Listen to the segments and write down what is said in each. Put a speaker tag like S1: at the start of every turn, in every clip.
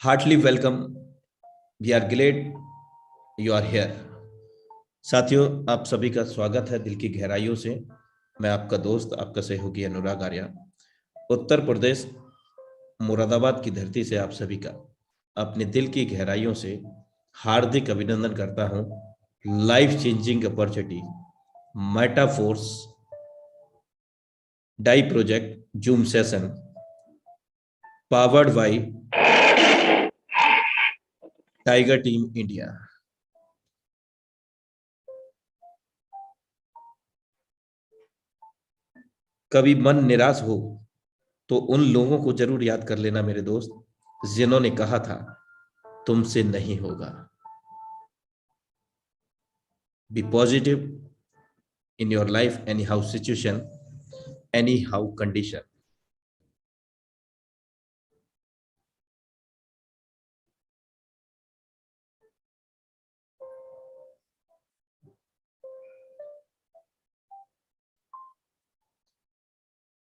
S1: Hartley welcome. We are glad you are here. साथियों, आप सभी का स्वागत है दिल की गहराइयों से। मैं आपका दोस्त, आपका सहयोगी अनुराग आर्या, उत्तर प्रदेश मुरादाबाद की धरती से आप सभी का अपने दिल की गहराइयों से हार्दिक अभिनंदन करता हूं। Life changing opportunity Metaforce die project Zoom session powered by tiger team India. कभी मन निराश हो तो उन लोगों को जरूर याद कर लेना मेरे दोस्त, जिन्होंने कहा था तुमसे नहीं होगा। Be positive in your life anyhow situation, anyhow condition.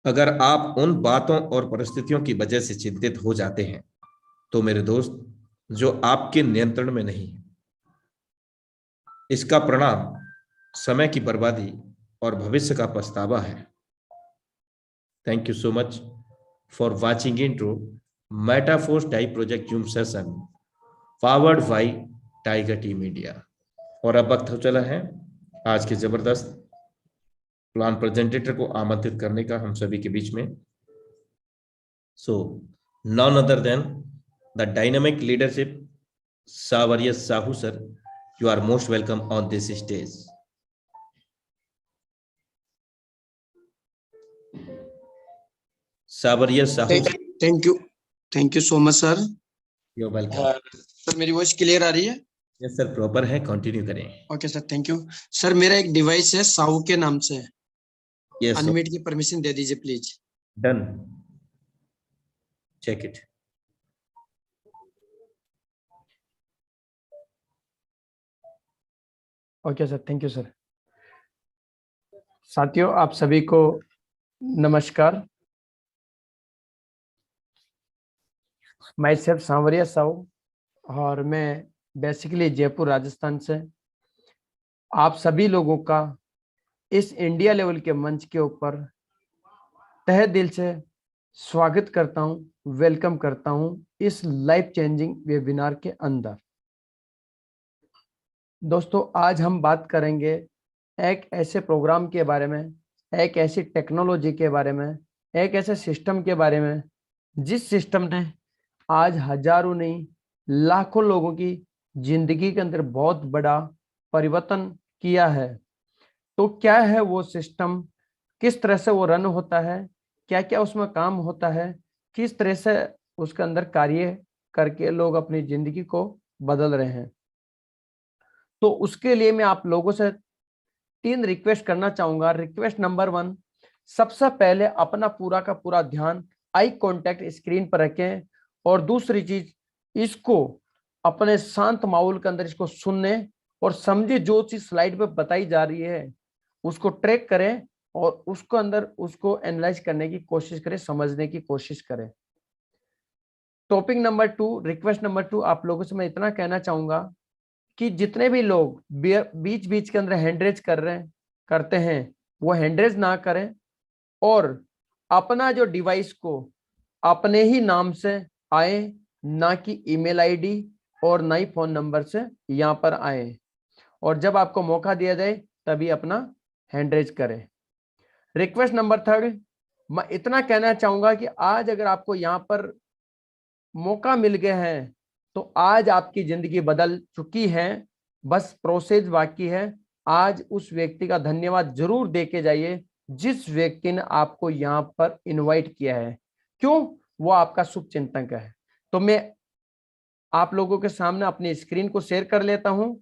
S1: अगर आप उन बातों और परिस्थितियों की वजह से चिंतित हो जाते हैं तो मेरे दोस्त, जो आपके नियंत्रण में नहीं है, इसका परिणाम समय की बर्बादी और भविष्य का पछतावा है। Thank you so much for watching intro Metaforce type project Zoom session powered by tiger team India. और अब वक्त हो चला है आज के जबरदस्त प्लान प्रेजेंटेटर को आमंत्रित करने का हम सभी के बीच में। So none other than the dynamic leadership Sawariya Sahu sir, you are most welcome on this stage. Sawariya Sahu sir,
S2: thank you. Thank you so much sir.
S1: You welcome.
S2: Sir मेरी वॉइस क्लियर आ रही है?
S1: यस सर, प्रॉपर है, continue करें।
S2: Okay sir, thank you. Sir मेरा एक device है साहू के नाम से,
S1: यस
S2: अनम्यूट की परमिशन दे दीजिए please.
S1: Done, check it.
S2: Okay sir, thank you sir. साथियों, आप सभी को नमस्कार। मैं सिर्फ सांवरिया साहू और मैं बेसिकली जयपुर राजस्थान से आप सभी लोगों का इस इंडिया लेवल के मंच के ऊपर तहे दिल से स्वागत करता हूं, वेलकम करता हूं इस लाइफ चेंजिंग वेबिनार के अंदर। दोस्तों, आज हम बात करेंगे एक ऐसे प्रोग्राम के बारे में, एक ऐसी टेक्नोलॉजी के बारे में, एक ऐसे सिस्टम के बारे में जिस सिस्टम ने आज हजारों नहीं लाखों लोगों की जिंदगी के अंदर बहुत बड़ा परिवर्तन किया है। तो क्या है वो सिस्टम, किस तरह से वो रन होता है, क्या क्या उसमें काम होता है, किस तरह से उसके अंदर कार्य करके लोग अपनी जिंदगी को बदल रहे हैं। तो उसके लिए मैं आप लोगों से 3 रिक्वेस्ट करना चाहूंगा। रिक्वेस्ट नंबर 1, सबसे पहले अपना पूरा का पूरा ध्यान आई कांटेक्ट स्क्रीन पर रखें, और दूसरी चीज, इसको अपने शांत माहौल के अंदर इसको सुनने और समझे जो चीज स्लाइड पे बताई जा रही है उसको ट्रैक करें और उसको अंदर उसको एनालाइज करने की कोशिश करें, समझने की कोशिश करें। टॉपिक नंबर 2, रिक्वेस्ट नंबर 2, आप लोगों से मैं इतना कहना चाहूंगा कि जितने भी लोग बीच बीच के अंदर हैंडरेज करते हैं वो हैंडरेज ना करें, और अपना जो डिवाइस को अपने ही नाम से आए, ना कि ईमेल आईडी और ना ही फोन नंबर से यहाँ पर आए, और जब आपको मौका दिया जाए तभी अपना हैंडरेज करें। रिक्वेस्ट नंबर 3, मैं इतना कहना चाहूंगा कि आज अगर आपको यहाँ पर मौका मिल गया है तो आज आपकी जिंदगी बदल चुकी है, बस प्रोसेस बाकी है। आज उस व्यक्ति का धन्यवाद जरूर दे के जाइए जिस व्यक्ति ने आपको यहाँ पर इनवाइट किया है। क्यों? वो आपका शुभ चिंतक है। तो मैं आप लोगों के सामने अपनी स्क्रीन को शेयर कर लेता हूं।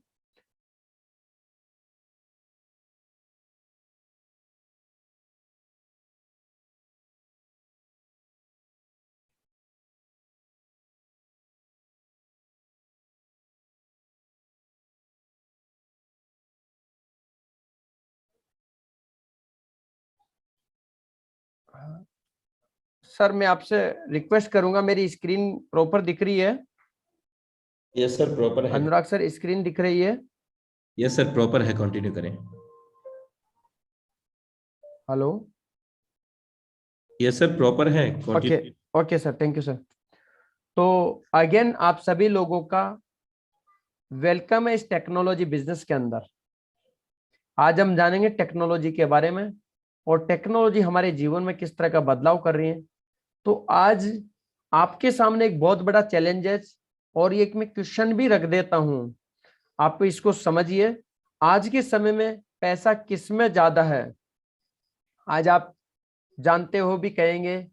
S2: सर मैं आपसे रिक्वेस्ट करूंगा, मेरी स्क्रीन प्रॉपर दिख रही है?
S1: यस सर, प्रॉपर है।
S2: अनुराग सर स्क्रीन दिख रही है?
S1: यस सर, प्रॉपर है, कंटिन्यू करें।
S2: हेलो।
S1: यस सर, प्रॉपर है,
S2: okay.
S1: Continue.
S2: Okay sir, thank you sir. तो अगेन आप सभी लोगों का वेलकम है इस टेक्नोलॉजी बिजनेस के अंदर। आज हम जानेंगे टेक्नोलॉजी के बारे में और टेक्नोलॉजी हमारे जीवन में किस तरह का बदलाव कर रही है। तो आज आपके सामने एक बहुत बड़ा चैलेंज है और ये एक मैं क्वेश्चन भी रख देता हूं, आप इसको समझिए। आज के समय में पैसा किस में ज्यादा है? आज आप जानते हो भी कहेंगे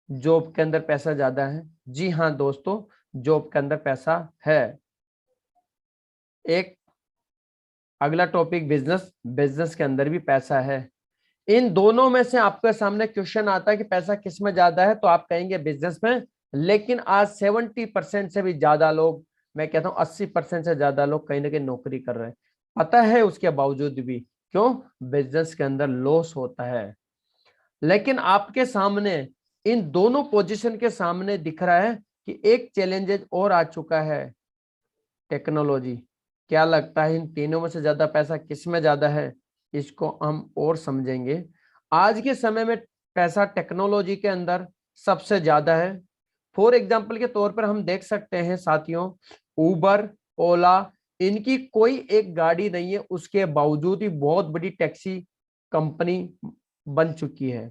S2: जॉब के अंदर पैसा ज्यादा है। जी हाँ दोस्तों, जॉब के अंदर पैसा है। एक अगला टॉपिक बिजनेस, बिजनेस के अंदर भी पैसा है। इन दोनों में से आपके सामने क्वेश्चन आता है कि पैसा किस में ज्यादा है, तो आप कहेंगे बिजनेस में। लेकिन आज 70% से भी ज्यादा लोग, मैं कहता हूं 80% से ज्यादा लोग कहीं ना कहीं नौकरी कर रहे हैं। पता है उसके बावजूद भी क्यों? बिजनेस के अंदर लॉस होता है। लेकिन आपके सामने इन दोनों पोजीशन के सामने दिख रहा है कि एक चैलेंजेस और आ चुका है, टेक्नोलॉजी। क्या लगता है इन तीनों में से ज्यादा पैसा किस में ज्यादा है? इसको हम और समझेंगे। आज के समय में पैसा टेक्नोलॉजी के अंदर सबसे ज्यादा है। फॉर एग्जाम्पल के तौर पर हम देख सकते हैं साथियों, उबर, ओला, इनकी कोई एक गाड़ी नहीं है, उसके बावजूद ही बहुत बड़ी टैक्सी कंपनी बन चुकी है।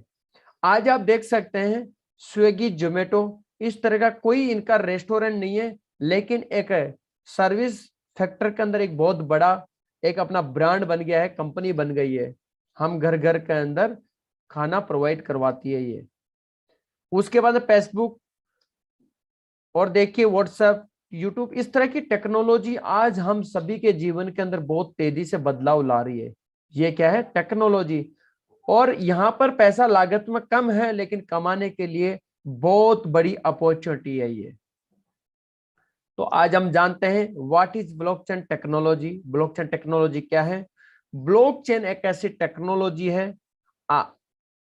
S2: आज आप देख सकते हैं स्विगी, जोमेटो, इस तरह का कोई इनका रेस्टोरेंट नहीं है, लेकिन एक सर्विस सेक्टर के अंदर एक बहुत बड़ा एक अपना ब्रांड बन गया है, कंपनी बन गई है। हम घर घर के अंदर खाना प्रोवाइड करवाती है ये। उसके बाद फेसबुक और देखिए व्हाट्सएप, यूट्यूब, इस तरह की टेक्नोलॉजी आज हम सभी के जीवन के अंदर बहुत तेजी से बदलाव ला रही है। ये क्या है? टेक्नोलॉजी। और यहाँ पर पैसा लागत में कम है, लेकिन कमाने के लिए बहुत बड़ी अपॉर्चुनिटी है ये। तो आज हम जानते हैं what is blockchain technology. Blockchain technology क्या है? ब्लॉकचेन एक ऐसी टेक्नोलॉजी है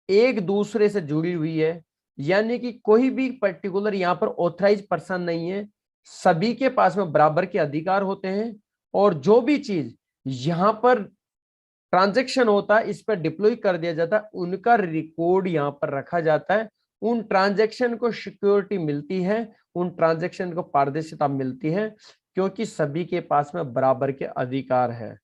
S2: एक दूसरे से जुड़ी हुई है, यानी कि कोई भी पर्टिकुलर यहाँ पर ऑथराइज पर्सन नहीं है, सभी के पास में बराबर के अधिकार होते हैं। और जो भी चीज यहाँ पर ट्रांजैक्शन होता है, इस पर डिप्लॉय कर दिया जाता है, उनका रिकॉर्ड यहाँ पर रखा जाता है। उन ट्रांजैक्शन को सिक्योरिटी मिलती है, उन ट्रांजैक्शन को पारदर्शिता मिलती है, क्योंकि सभी के पास में बराबर के अधिकार है।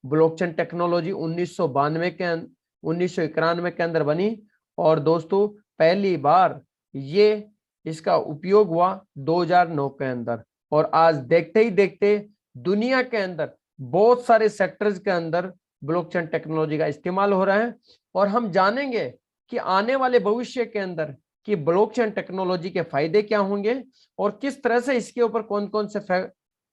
S2: ब्लॉकचेन टेक्नोलॉजी 1991 के अंदर बनी और दोस्तों पहली बार ये इसका उपयोग हुआ 2009 के अंदर। और आज देखते ही देखते दुनिया के अंदर बहुत सारे सेक्टर्स के अंदर ब्लॉकचेन टेक्नोलॉजी का इस्तेमाल हो रहा है। और हम जानेंगे कि आने वाले भविष्य के अंदर कि ब्लॉकचेन टेक्नोलॉजी के फायदे क्या होंगे और किस तरह से इसके ऊपर कौन कौन से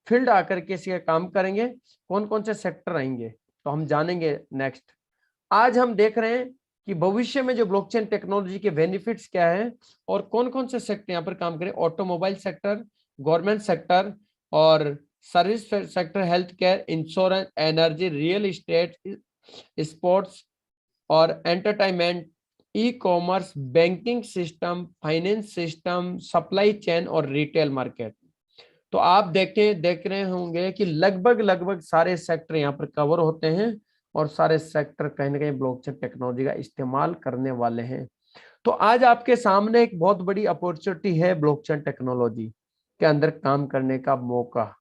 S2: फील्ड आकर के इसके काम करेंगे, कौन कौन से सेक्टर आएंगे, तो हम जानेंगे नेक्स्ट। आज हम देख रहे हैं कि भविष्य में जो ब्लॉकचेन टेक्नोलॉजी के बेनिफिट्स क्या है और कौन कौन से सेक्टर यहाँ पर काम करें। ऑटोमोबाइल सेक्टर, गवर्नमेंट सेक्टर और service sector, health care, insurance, energy, real estate, sports और entertainment, e commerce, banking system, finance system, supply chain और रिटेल मार्केट। तो आप देख रहे होंगे कि लगभग लगभग सारे सेक्टर यहाँ पर कवर होते हैं और सारे सेक्टर कहीं ना कहीं ब्लॉकचेन टेक्नोलॉजी का इस्तेमाल करने वाले हैं। तो आज आपके सामने एक बहुत बड़ी अपॉर्चुनिटी है ब्लॉकचेन टेक्नोलॉजी के अंदर काम करने का मौका।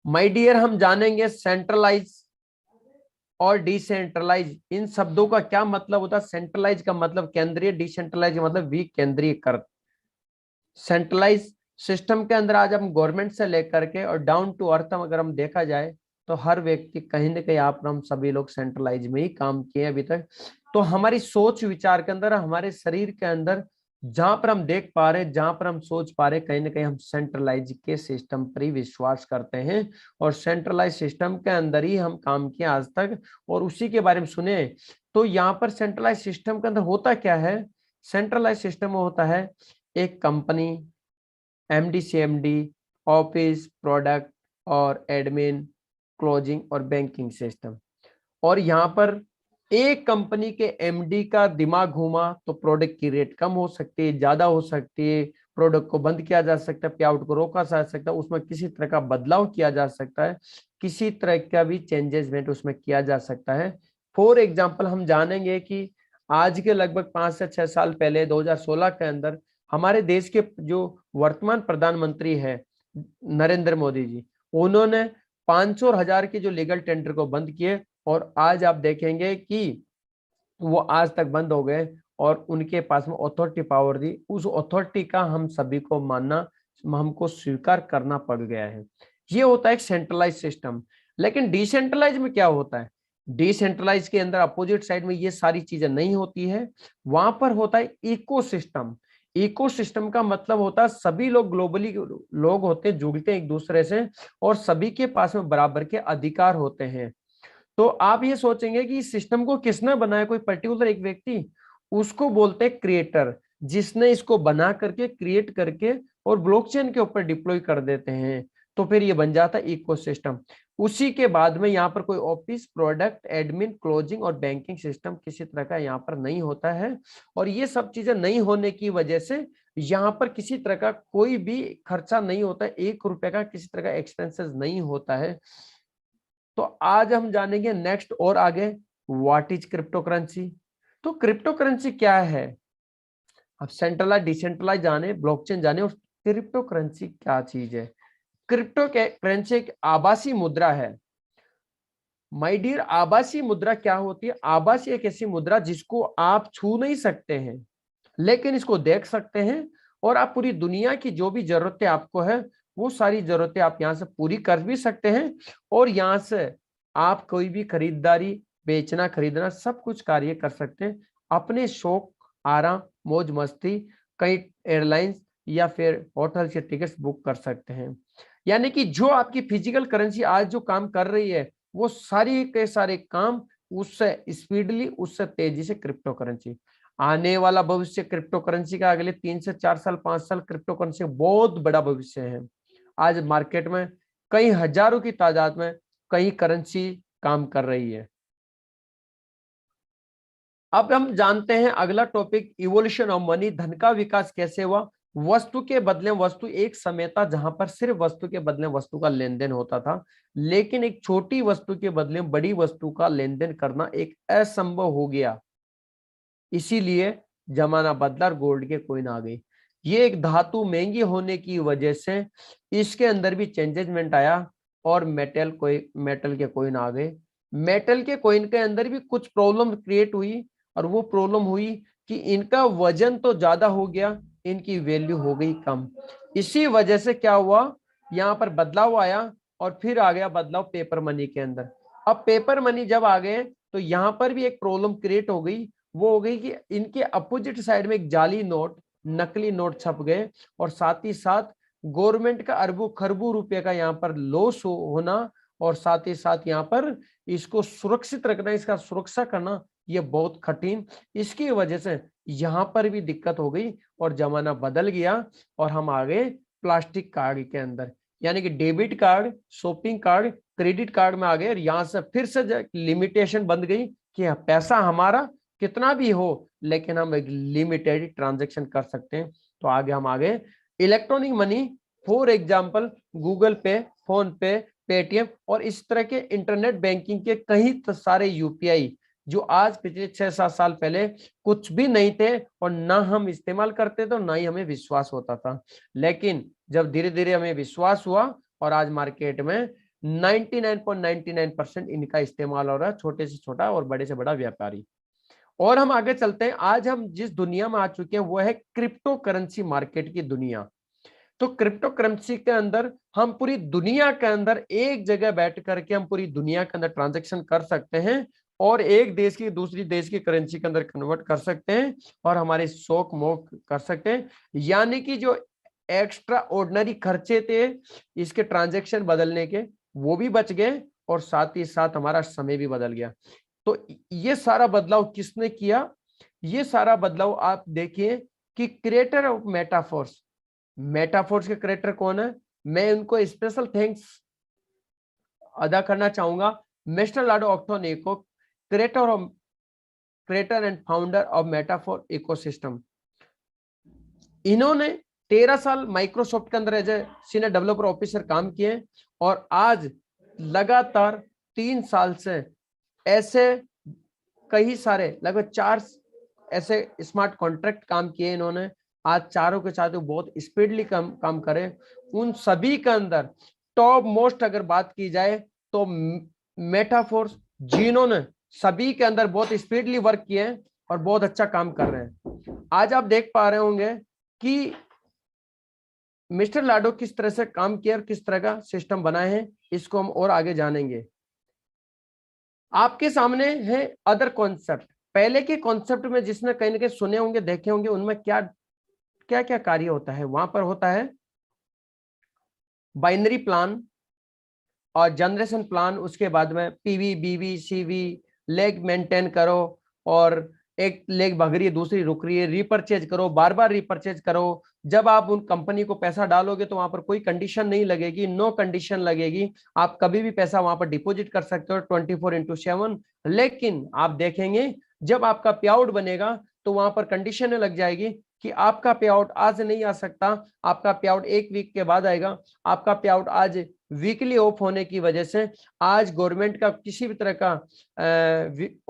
S2: माय डियर, हम जानेंगे सेंट्रलाइज और डिसेंट्रलाइज, इन शब्दों का क्या मतलब होता है। सेंट्रलाइज का मतलब केंद्रीय, डिसेंट्रलाइज का मतलब विकेंद्रीकृत। सेंट्रलाइज सिस्टम के अंदर आज हम गवर्नमेंट से लेकर के और डाउन टू अर्थ अगर हम देखा जाए तो हर व्यक्ति कहीं ना कहीं आप हम सभी लोग सेंट्रलाइज में ही काम किए अभी तक। तो हमारी सोच विचार के अंदर, हमारे शरीर के अंदर जहां पर हम देख पा रहे, जहां पर हम सोच पा रहे, कहीं ना कहीं हम सेंट्रलाइज के सिस्टम पर ही विश्वास करते हैं और सेंट्रलाइज सिस्टम के अंदर ही हम काम किए आज तक और उसी के बारे में सुने। तो यहाँ पर सेंट्रलाइज सिस्टम के अंदर होता क्या है? सेंट्रलाइज सिस्टम में होता है एक company, MD, CMD, office, product और एडमिन, क्लोजिंग और बैंकिंग सिस्टम। और यहाँ पर एक कंपनी के एमडी का दिमाग घूमा तो प्रोडक्ट की रेट कम हो सकती है, ज्यादा हो सकती है, प्रोडक्ट को बंद किया जा सकता है, पे आउट को रोका जा सकता है, उसमें किसी तरह का बदलाव किया जा सकता है, किसी तरह का भी चेंजेसमेंट उसमें किया जा सकता है। फॉर एग्जाम्पल हम जानेंगे कि आज के लगभग 5 से 6 साल पहले 2016 के अंदर हमारे देश के जो वर्तमान प्रधानमंत्री है नरेंद्र मोदी जी, उन्होंने 500 और 1000 के जो लीगल टेंडर को बंद किए, और आज आप देखेंगे कि वो आज तक बंद हो गए और उनके पास में अथॉरिटी पावर दी। उस अथॉरिटी का हम सभी को मानना, हमको स्वीकार करना पड़ गया है। ये होता है एक सेंट्रलाइज सिस्टम। लेकिन डिसेंट्रलाइज में क्या होता है? डिसेंट्रलाइज के अंदर अपोजिट साइड में ये सारी चीजें नहीं होती है, वहां पर होता है इकोसिस्टम। इकोसिस्टम का मतलब होता है सभी लोग ग्लोबली लोग होते हैं, जुड़ते हैं एक दूसरे से, और सभी के पास में बराबर के अधिकार होते हैं। तो आप ये सोचेंगे कि इस सिस्टम को किसने बनाया, कोई पर्टिकुलर एक व्यक्ति, उसको बोलते हैं क्रिएटर, जिसने इसको बना करके क्रिएट करके और ब्लॉकचेन के ऊपर डिप्लॉय कर देते हैं, तो फिर ये बन जाता है इकोसिस्टम। उसी के बाद में यहाँ पर कोई ऑफिस, प्रोडक्ट, एडमिन, क्लोजिंग और बैंकिंग सिस्टम किसी तरह का यहाँ पर नहीं होता है। और ये सब चीजें नहीं होने की वजह से यहाँ पर किसी तरह का कोई भी खर्चा नहीं होता है, 1 रुपए का किसी तरह का एक्सपेंसेस नहीं होता है। तो आज हम जानेंगे नेक्स्ट और आगे, व्हाट इज क्रिप्टो करेंसी। तो क्रिप्टो करेंसी क्या है? अब सेंट्रलाइज डिसेंट्रलाइज जाने, ब्लॉकचेन जाने, और क्रिप्टो करेंसी क्या चीज है। क्रिप्टो करेंसी एक आभासी मुद्रा है। माय डियर, आभासी मुद्रा क्या होती है? आभासी एक ऐसी मुद्रा जिसको आप छू नहीं सकते हैं, लेकिन इसको देख सकते हैं, और आप पूरी दुनिया की जो भी जरूरतें आपको है, वो सारी जरूरतें आप यहाँ से पूरी कर भी सकते हैं। और यहाँ से आप कोई भी खरीदारी, बेचना, खरीदना, सब कुछ कार्य कर सकते हैं। अपने शौक, आराम, मौज मस्ती, कई एयरलाइंस या फिर होटल से टिकट्स बुक कर सकते हैं। यानी कि जो आपकी फिजिकल करेंसी आज जो काम कर रही है, वो सारी के सारे काम उससे स्पीडली, उससे तेजी से क्रिप्टो करेंसी। आने वाला भविष्य क्रिप्टो करेंसी का अगले 3 से 4 साल, 5 साल क्रिप्टो करेंसी बहुत बड़ा भविष्य है। आज मार्केट में कई हजारों की तादाद में कई करेंसी काम कर रही है। अब हम जानते हैं अगला टॉपिक, इवोल्यूशन ऑफ मनी। धन का विकास कैसे हुआ? वस्तु के बदले वस्तु एक समय था जहां पर सिर्फ वस्तु के बदले वस्तु का लेन देन होता था, लेकिन एक छोटी वस्तु के बदले बड़ी वस्तु का लेन देन करना एक असंभव हो गया। इसीलिए जमाना बदला और गोल्ड के कॉइन आ गई। ये एक धातु महंगी होने की वजह से इसके अंदर भी चेंजेसमेंट आया और मेटल के कॉइन आ गए। मेटल के कॉइन के अंदर भी कुछ प्रॉब्लम क्रिएट हुई, और वो प्रॉब्लम हुई कि इनका वजन तो ज्यादा हो गया, इनकी वैल्यू हो गई कम। इसी वजह से क्या हुआ, यहाँ पर बदलाव आया, और फिर आ गया बदलाव पेपर मनी के अंदर। अब पेपर मनी जब आ गए तो यहाँ पर भी एक प्रॉब्लम क्रिएट हो गई। वो हो गई कि इनके अपोजिट साइड में एक जाली नोट, नकली नोट छप गए, और साथ ही साथ गवर्नमेंट का अरबों खरबों रुपए का यहाँ पर लॉस होना, और साथ ही साथ यहाँ पर इसको सुरक्षित रखना, इसका सुरक्षा करना, ये बहुत कठिन। इसकी वजह से यहाँ पर भी दिक्कत हो गई और जमाना बदल गया, और हम आ गए प्लास्टिक कार्ड के अंदर। यानी कि debit card, shopping card, credit card में आ गए, और यहाँ से फिर से लिमिटेशन बन गई कि पैसा हमारा कितना भी हो, लेकिन हम एक लिमिटेड ट्रांजैक्शन कर सकते हैं। तो आगे हम आगे electronic money, for example Google पे, फोन पे, पेटीएम, और इस तरह के इंटरनेट बैंकिंग के कई सारे यूपीआई, जो आज पिछले 6-7 साल पहले कुछ भी नहीं थे, और ना हम इस्तेमाल करते थे, ना ही हमें विश्वास होता था। लेकिन जब धीरे धीरे हमें विश्वास हुआ, और आज मार्केट में 99.99% इनका इस्तेमाल हो रहा है, छोटे से छोटा और बड़े से बड़ा व्यापारी। और हम आगे चलते हैं। आज हम जिस दुनिया में आ चुके हैं वो है क्रिप्टो करेंसी मार्केट की दुनिया। तो क्रिप्टो करेंसी के अंदर हम पूरी दुनिया के अंदर एक जगह बैठ करके हम पूरी दुनिया के अंदर ट्रांजैक्शन कर सकते हैं, और एक देश की दूसरी देश की करेंसी के अंदर कन्वर्ट कर सकते हैं, और हमारे शौक मोक कर सकते हैं। यानी कि जो एक्स्ट्रा ऑर्डिनरी खर्चे थे इसके ट्रांजैक्शन बदलने के, वो भी बच गए, और साथ ही साथ हमारा समय भी बदल गया। तो ये सारा बदलाव किसने किया? ये सारा बदलाव आप देखिए कि क्रिएटर ऑफ मेटाफोर्स, मेटाफोर्स के क्रिएटर कौन है? मैं उनको स्पेशल थैंक्स अदा करना चाहूंगा, मिस्टर लाडो ऑक्टोनेको, creator and founder of Metaphor ecosystem. इन्होंने 13 साल माइक्रोसॉफ्ट के अंदर as a senior developer officer काम किए और आज लगातार 3 साल से ऐसे कई सारे लगभग 4 ऐसे स्मार्ट कॉन्ट्रैक्ट काम किए इन्होंने। आज चारों के चारों बहुत स्पीडली काम करे। उन सभी के अंदर टॉप मोस्ट अगर बात की जाए तो मेटाफोर्स, जिन्होंने सभी के अंदर बहुत स्पीडली वर्क किए हैं और बहुत अच्छा काम कर रहे हैं। आज आप देख पा रहे होंगे कि मिस्टर लाडो किस तरह से काम किया और किस तरह का सिस्टम बनाए हैं, इसको हम और आगे जानेंगे। आपके सामने है अदर कॉन्सेप्ट। पहले के कॉन्सेप्ट में जिसने कहीं ना कहीं सुने होंगे, देखे होंगे, उनमें क्या क्या क्या कार्य होता है। वहां पर होता है बाइनरी प्लान और जनरेशन प्लान, उसके बाद में पीवी, बीवी, सीवी, लेग मेंटेन करो और एक लेग भाग रही है दूसरी रुक रही है, रिपर्चेज करो, बार बार रिपर्चेज करो। जब आप उन कंपनी को पैसा डालोगे तो वहां पर कोई कंडीशन नहीं लगेगी, नो कंडीशन लगेगी। आप कभी भी पैसा वहां पर डिपॉजिट कर सकते हो 24/7। लेकिन आप देखेंगे जब आपका पे आउट बनेगा तो वहां पर कंडीशन लग जाएगी कि आपका पे आउट आज नहीं आ सकता, आपका पे आउट 1 वीक के बाद आएगा। आपका पे आउट आज वीकली ऑफ होने की वजह से, आज गवर्नमेंट का किसी भी तरह का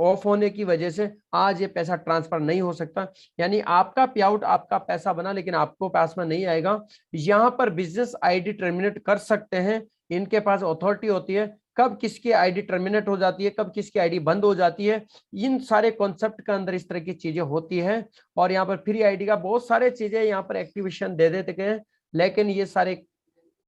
S2: ऑफ होने की वजह से आज ये पैसा ट्रांसफर नहीं हो सकता। यानी आपका पे आउट, आपका पैसा बना लेकिन आपको पास में नहीं आएगा। यहाँ पर बिजनेस आईडी टर्मिनेट कर सकते हैं, इनके पास अथॉरिटी होती है कब किसकी आईडी टर्मिनेट हो जाती है, कब किसकी आईडी बंद हो जाती है। इन सारे कॉन्सेप्ट के अंदर इस तरह की चीजें होती है। और यहाँ पर फ्री आईडी का बहुत सारे चीजें यहाँ पर एक्टिवेशन दे देते हैं, लेकिन ये सारे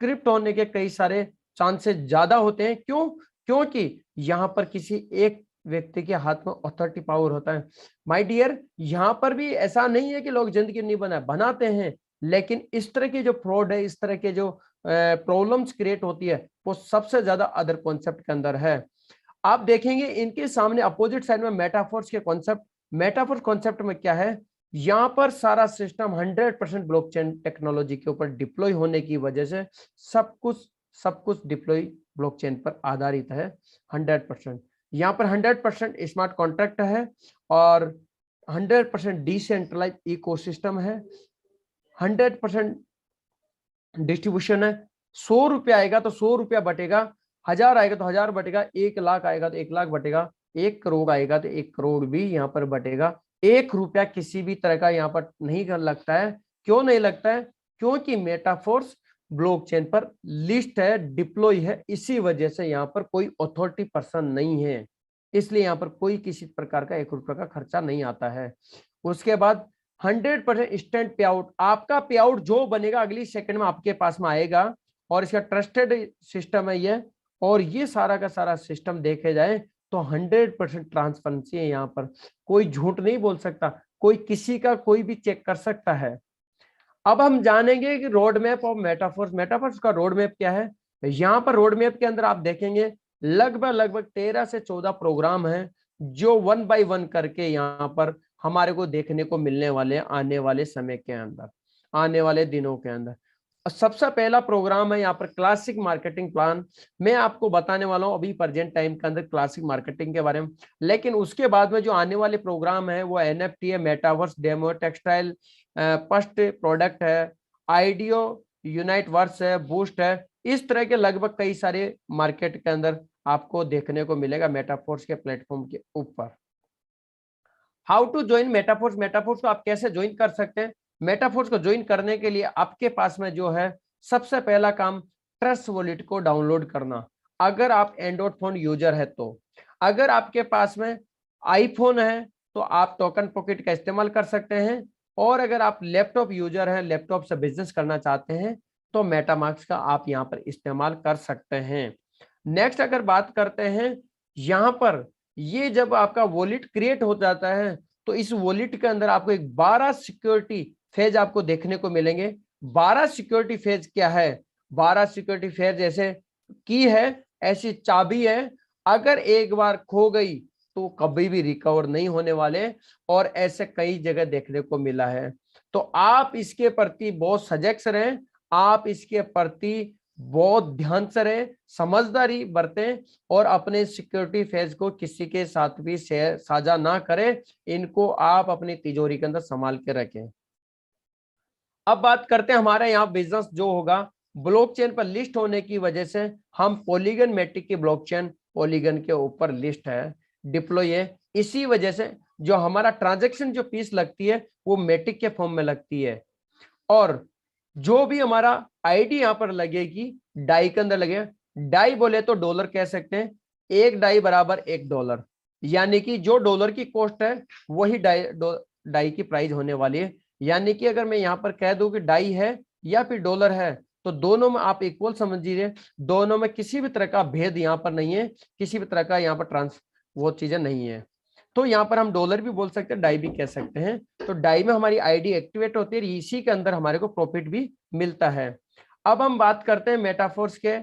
S2: क्रिप्ट होने के कई सारे चांसेस ज्यादा होते हैं। क्यों? क्योंकि यहाँ पर किसी एक व्यक्ति के हाथ में अथॉरिटी पावर होता है। माय डियर, यहाँ पर भी ऐसा नहीं है कि लोग जिंदगी नहीं बनाते हैं, लेकिन इस तरह के जो फ्रॉड है, इस तरह के जो प्रॉब्लम्स क्रिएट होती है, वो सबसे ज्यादा अदर कॉन्सेप्ट के अंदर है। आप देखेंगे इनके सामने अपोजिट साइड में मेटाफोर्स के कॉन्सेप्ट। मेटाफोर्स कॉन्सेप्ट में क्या है, यहाँ पर सारा सिस्टम 100% ब्लॉकचेन टेक्नोलॉजी के ऊपर डिप्लॉय होने की वजह से सब कुछ डिप्लॉय ब्लॉकचेन पर आधारित है 100%। यहाँ पर 100% स्मार्ट कॉन्ट्रैक्ट है और 100% डिसेंट्रलाइज इकोसिस्टम है, 100% डिस्ट्रीब्यूशन है। 100 रुपया आएगा तो 100 रुपया बटेगा, 1000 आएगा तो 1000 बटेगा, 1 लाख आएगा तो 1 लाख बटेगा, 1 करोड़ आएगा तो 1 करोड़ भी यहाँ पर बटेगा। 1 रुपया किसी भी तरह का यहाँ पर नहीं लगता है। क्यों नहीं लगता है? क्योंकि मेटाफोर्स ब्लॉकचेन पर लिस्ट है, डिप्लॉय है, इसी वजह से यहाँ पर कोई अथॉरिटी पर्सन नहीं है, इसलिए यहाँ पर कोई किसी प्रकार का 1 रुपया का खर्चा नहीं आता है। उसके बाद 100% इंस्टेंट पे आउट। आपका पे आउट जो बनेगा अगली सेकंड में आपके पास में आएगा और इसका ट्रस्टेड सिस्टम है ये। और ये सारा का सारा सिस्टम देखे जाए तो 100% ट्रांसपेरेंसी है। यहाँ पर कोई झूठ नहीं बोल सकता, कोई किसी का कोई भी चेक कर सकता है। अब हम जानेंगे कि road map of Metaforce. Metaforce का रोड मैप क्या है। यहाँ पर रोड मैप के अंदर आप देखेंगे लगभग 13 से 14 प्रोग्राम हैं जो 1 बाय 1 करके यहाँ पर हमारे को देखने को मिलने वाले आने वाले समय के अंदर, आने वाले दिनों के अंदर। सबसे पहला प्रोग्राम है यहाँ पर क्लासिक मार्केटिंग प्लान। मैं आपको बताने वाला हूँ अभी प्रेजेंट टाइम के अंदर क्लासिक मार्केटिंग के बारे में, लेकिन उसके बाद में जो आने वाले प्रोग्राम है वो एनएफटी है, metaverse, demo, textile, first product है, आइडियो, यूनाइट वर्स है, बूस्ट है। इस तरह के लगभग कई सारे मार्केट के अंदर आपको देखने को मिलेगा मेटाफोर्स के प्लेटफॉर्म के ऊपर। How to join Metaforce. Metaforce को आप कैसे ज्वाइन कर सकते हैं? मेटाफोर्स को ज्वाइन करने के लिए आपके पास में जो है सबसे पहला काम ट्रस्ट वॉलेट को डाउनलोड करना, अगर आप एंड्रॉइड फोन यूजर है तो। अगर आपके पास में आईफोन है तो आप टोकन पॉकेट का इस्तेमाल कर सकते हैं, और अगर आप लैपटॉप यूजर हैं, लैपटॉप से बिजनेस करना चाहते हैं तो मेटामास्क का आप यहाँ पर इस्तेमाल कर सकते हैं। नेक्स्ट अगर बात करते हैं, यहाँ पर ये जब आपका वॉलेट क्रिएट हो जाता है तो इस वॉलेट के अंदर आपको एक 12 सिक्योरिटी फेज आपको देखने को मिलेंगे। 12 सिक्योरिटी फेज क्या है? 12 सिक्योरिटी फेज जैसे की है, ऐसी चाबी है, अगर एक बार खो गई तो कभी भी रिकवर नहीं होने वाले, और ऐसे कई जगह देखने को मिला है। तो आप इसके प्रति बहुत सजग रहें, आप इसके प्रति बहुत ध्यान से रहें, समझदारी बरतें और अपने सिक्योरिटी फेज को किसी के साथ भी साझा ना करें। इनको आप अपनी तिजोरी के अंदर संभाल के रखें। अब बात करते हैं हमारे यहाँ बिजनेस जो होगा ब्लॉकचेन पर लिस्ट होने की वजह से हम पॉलीगन मैट्रिक की ब्लॉकचेन पॉलीगन के ऊपर लिस्ट है, डिप्लॉय है। इसी वजह से जो हमारा ट्रांजैक्शन जो फीस लगती है वो मैट्रिक के फॉर्म में लगती है। और जो भी हमारा आईडी यहाँ पर लगेगी डाई के अंदर लगेगा, डाई बोले तो डॉलर कह सकते हैं, एक डाई बराबर $1, यानी कि जो डॉलर की कॉस्ट है वही डाई की प्राइस होने वाली है। यानी कि अगर मैं यहाँ पर कह दूं कि डाई है या फिर डॉलर है तो दोनों में आप इक्वल समझिए, दोनों में किसी भी तरह का भेद यहाँ पर नहीं है, किसी भी तरह का यहाँ पर वो चीजें नहीं है। तो यहाँ पर हम डॉलर भी बोल सकते हैं, डाई भी कह सकते हैं। तो डाई में हमारी आईडी एक्टिवेट होती है, इसी के अंदर हमारे को प्रॉफिट भी मिलता है। अब हम बात करते हैं मेटाफोर्स के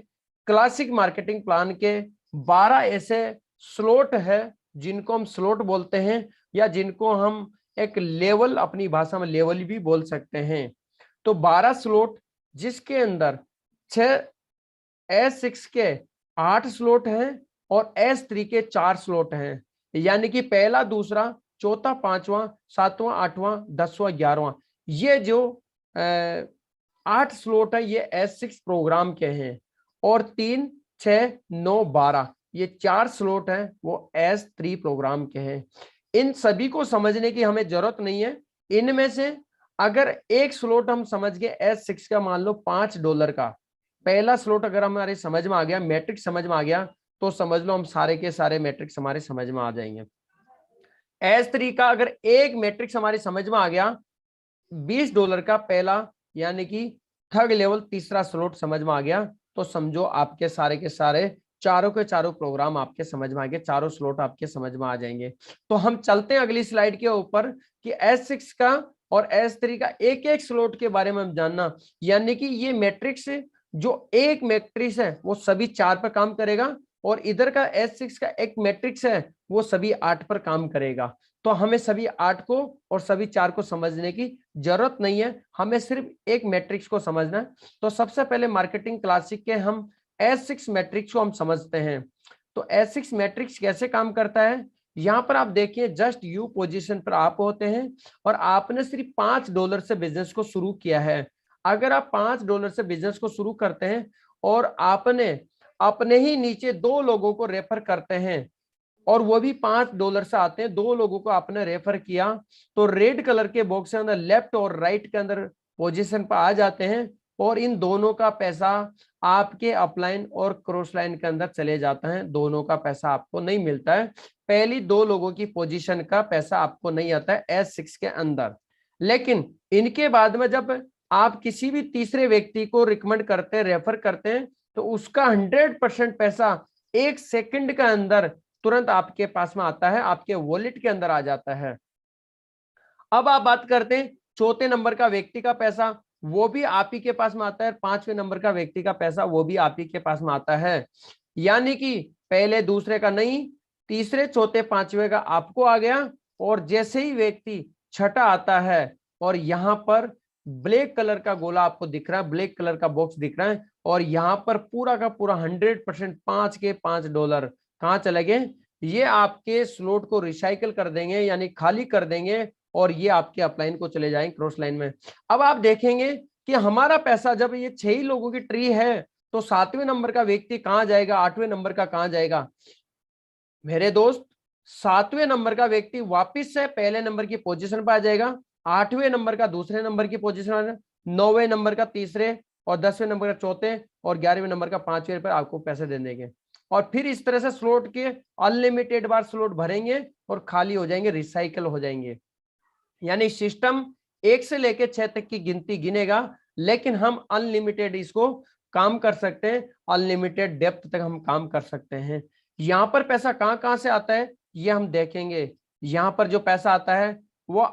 S2: क्लासिक मार्केटिंग प्लान के 12 ऐसे स्लॉट है जिनको हम स्लॉट बोलते हैं, या जिनको हम एक लेवल, अपनी भाषा में लेवल भी बोल सकते हैं। तो 12 स्लॉट जिसके अंदर 6 S6 के 8 स्लॉट हैं और S3 के 4 स्लॉट हैं, यानी कि पहला, दूसरा, चौथा, पांचवा, सातवां, आठवां, 10वां, 11वां, ये जो 8 स्लॉट है ये S6 प्रोग्राम के हैं। और 3, 6, 9, 12 ये 4 स्लॉट हैं वो S3 प्रोग्राम के हैं। इन सभी को समझने की हमें जरूरत नहीं है। इनमें से अगर एक स्लॉट हम समझ गए S6 का, मान लो $5 का, पहला स्लॉट अगर हमारे समझ में आ गया, मैट्रिक्स समझ में आ गया, तो समझ लो हम सारे के सारे मैट्रिक्स हमारे समझ में आ जाएंगे। S3 का अगर एक मैट्रिक्स हमारे समझ में आ गया, $20 का पहला यानी कि थर्ड लेवल तीसरा स्लॉट समझ में आ गया, तो समझो आपके सारे के सारे चारों के चारों प्रोग्राम आपके समझ में आ गए, चारों स्लॉट आपके समझ में आ जाएंगे। तो हम चलते हैं अगली स्लाइड के ऊपर कि S6 का और S3 का एक एक स्लॉट के बारे में हम जानना, यानी कि ये मैट्रिक्स जो एक मैट्रिक्स है वो सभी 4 पर काम करेगा, और इधर का S6 का एक मैट्रिक्स है वो सभी 8 पर काम करेगा। तो हमें सभी 8 को और सभी 4 को समझने की जरूरत नहीं है, हमें सिर्फ एक मैट्रिक्स को समझना है। तो सबसे पहले मार्केटिंग क्लासिक के हम S6 मैट्रिक्स को हम समझते हैं। तो S6 मैट्रिक्स कैसे काम करता है, यहां पर आप देखिए, जस्ट यू पोजीशन पर आप होते हैं और आपने सिर्फ $5 से बिजनेस को शुरू किया है। अगर आप $5 से बिजनेस को शुरू करते हैं और आपने अपने ही नीचे 2 लोगों को रेफर करते हैं और वो भी $5 से आते हैं, 2 लोगों को आपने रेफर किया, तो रेड कलर के बॉक्स के अंदर लेफ्ट और राइट के अंदर पोजीशन पर आ जाते हैं, और इन दोनों का पैसा आपके अपलाइन और क्रॉस लाइन के अंदर चले जाता है। दोनों का पैसा आपको नहीं मिलता है, पहली 2 लोगों की पोजीशन का पैसा आपको नहीं आता है S6 के अंदर। लेकिन इनके बाद में जब आप किसी भी तीसरे व्यक्ति को रिकमेंड करते हैं, रेफर करते हैं, तो उसका 100% पैसा 1 सेकंड के अंदर तुरंत आपके पास में आता है, आपके वॉलेट के अंदर आ जाता है। अब आप बात करते हैं चौथे नंबर का व्यक्ति का पैसा, वो भी आप ही के पास में आता है। 5वें नंबर का व्यक्ति का पैसा वो भी आप ही के पास में आता है, यानी कि पहले दूसरे का नहीं, तीसरे, चौथे, 5वें का आपको आ गया। और जैसे ही व्यक्ति छठा आता है और यहाँ पर ब्लैक कलर का गोला आपको दिख रहा है, ब्लैक कलर का बॉक्स दिख रहा है, और यहाँ पर पूरा का पूरा 100% 5 के $5 कहाँ चले गए, ये आपके स्लॉट को रिसाइकल कर देंगे, यानी खाली कर देंगे, और ये आपके अपलाइन को चले जाएंगे क्रॉस लाइन में। अब आप देखेंगे कि हमारा पैसा जब ये 6 ही लोगों की ट्री है, तो 7वें नंबर का व्यक्ति कहां जाएगा, 8वें नंबर का कहां जाएगा मेरे दोस्त, 7वें नंबर का व्यक्ति वापिस से पहले नंबर की पोजीशन पर आ जाएगा, 8वें नंबर का दूसरे नंबर की पोजीशन आ जाएगा, 9वें नंबर का तीसरे, और 10वें नंबर का चौथे, और 11वें नंबर का 5वें पर आपको पैसे दे देंगे। और फिर इस तरह से स्लॉट के अनलिमिटेड बार स्लॉट भरेंगे और खाली हो जाएंगे, रिसाइकल हो जाएंगे। यानी सिस्टम 1 से लेकर 6 तक की गिनती गिनेगा, लेकिन हम अनलिमिटेड इसको काम कर सकते हैं, अनलिमिटेड डेप्थ तक हम काम कर सकते हैं। यहां पर पैसा कहां कहां से आता है ये हम देखेंगे। यहां पर जो पैसा आता है वो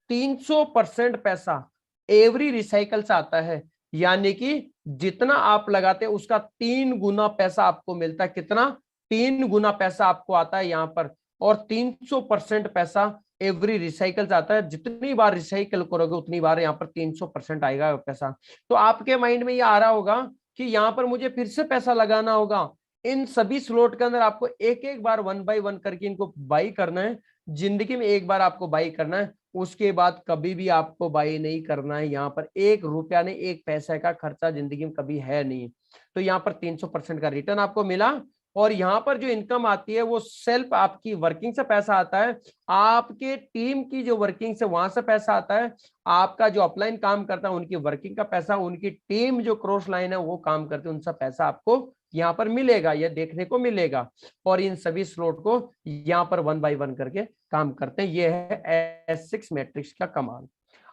S2: 300% पैसा एवरी रिसाइकल से आता है, यानी कि जितना आप लगाते हैं उसका 3 गुना पैसा आपको मिलता है। कितना? 3 गुना पैसा आपको आता है यहाँ पर, और 300% पैसा एवरी रिसाइकल से आता है। जितनी बार रिसाइकल करोगे उतनी बार यहाँ पर 300% आएगा पैसा। तो आपके माइंड में ये आ रहा होगा कि यहाँ पर मुझे फिर से पैसा लगाना होगा। इन सभी स्लॉट के अंदर आपको एक एक बार 1 बाय 1 करके इनको बाई करना है, जिंदगी में एक बार आपको बाई करना है, उसके बाद कभी भी आपको बाई नहीं करना है। यहाँ पर 1 रुपया नहीं, 1 पैसे का खर्चा जिंदगी में कभी है नहीं। तो यहाँ पर 300% का रिटर्न आपको मिला। और यहाँ पर जो इनकम आती है वो सेल्फ आपकी वर्किंग से पैसा आता है, आपके टीम की जो वर्किंग से वहां से पैसा आता है, आपका जो अपलाइन काम करता है उनकी वर्किंग का पैसा, उनकी टीम जो क्रॉस लाइन है वो काम करते हैं उनसे पैसा आपको यहाँ पर मिलेगा, यह देखने को मिलेगा। और इन सभी स्लॉट को यहाँ पर 1 बाय 1 करके काम करते हैं। ये है S6 मैट्रिक्स का कमाल।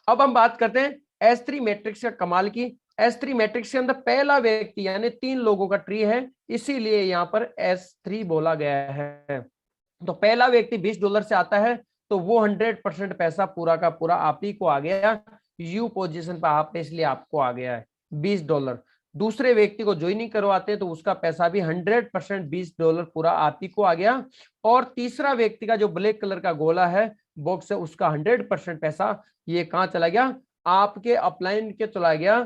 S2: अब हम बात करते हैं S3 मैट्रिक्स का कमाल की। S3 मैट्रिक्स के अंदर पहला व्यक्ति यानी 3 लोगों का ट्री है, इसीलिए यहाँ पर S3 बोला गया है। तो पहला व्यक्ति $20 से आता है तो वो 100% पैसा पूरा का पूरा आप ही को आ गया, यू पोजीशन पर आप, इसलिए आपको आ गया है $20। दूसरे व्यक्ति को ज्वाइनिंग करवाते हैं तो उसका पैसा भी 100% $20 पूरा आप ही को आ गया। और तीसरा व्यक्ति का जो ब्लैक कलर का गोला है बॉक्स है, उसका 100% पैसा ये कहाँ चला गया, आपके अपलाइन के चला गया।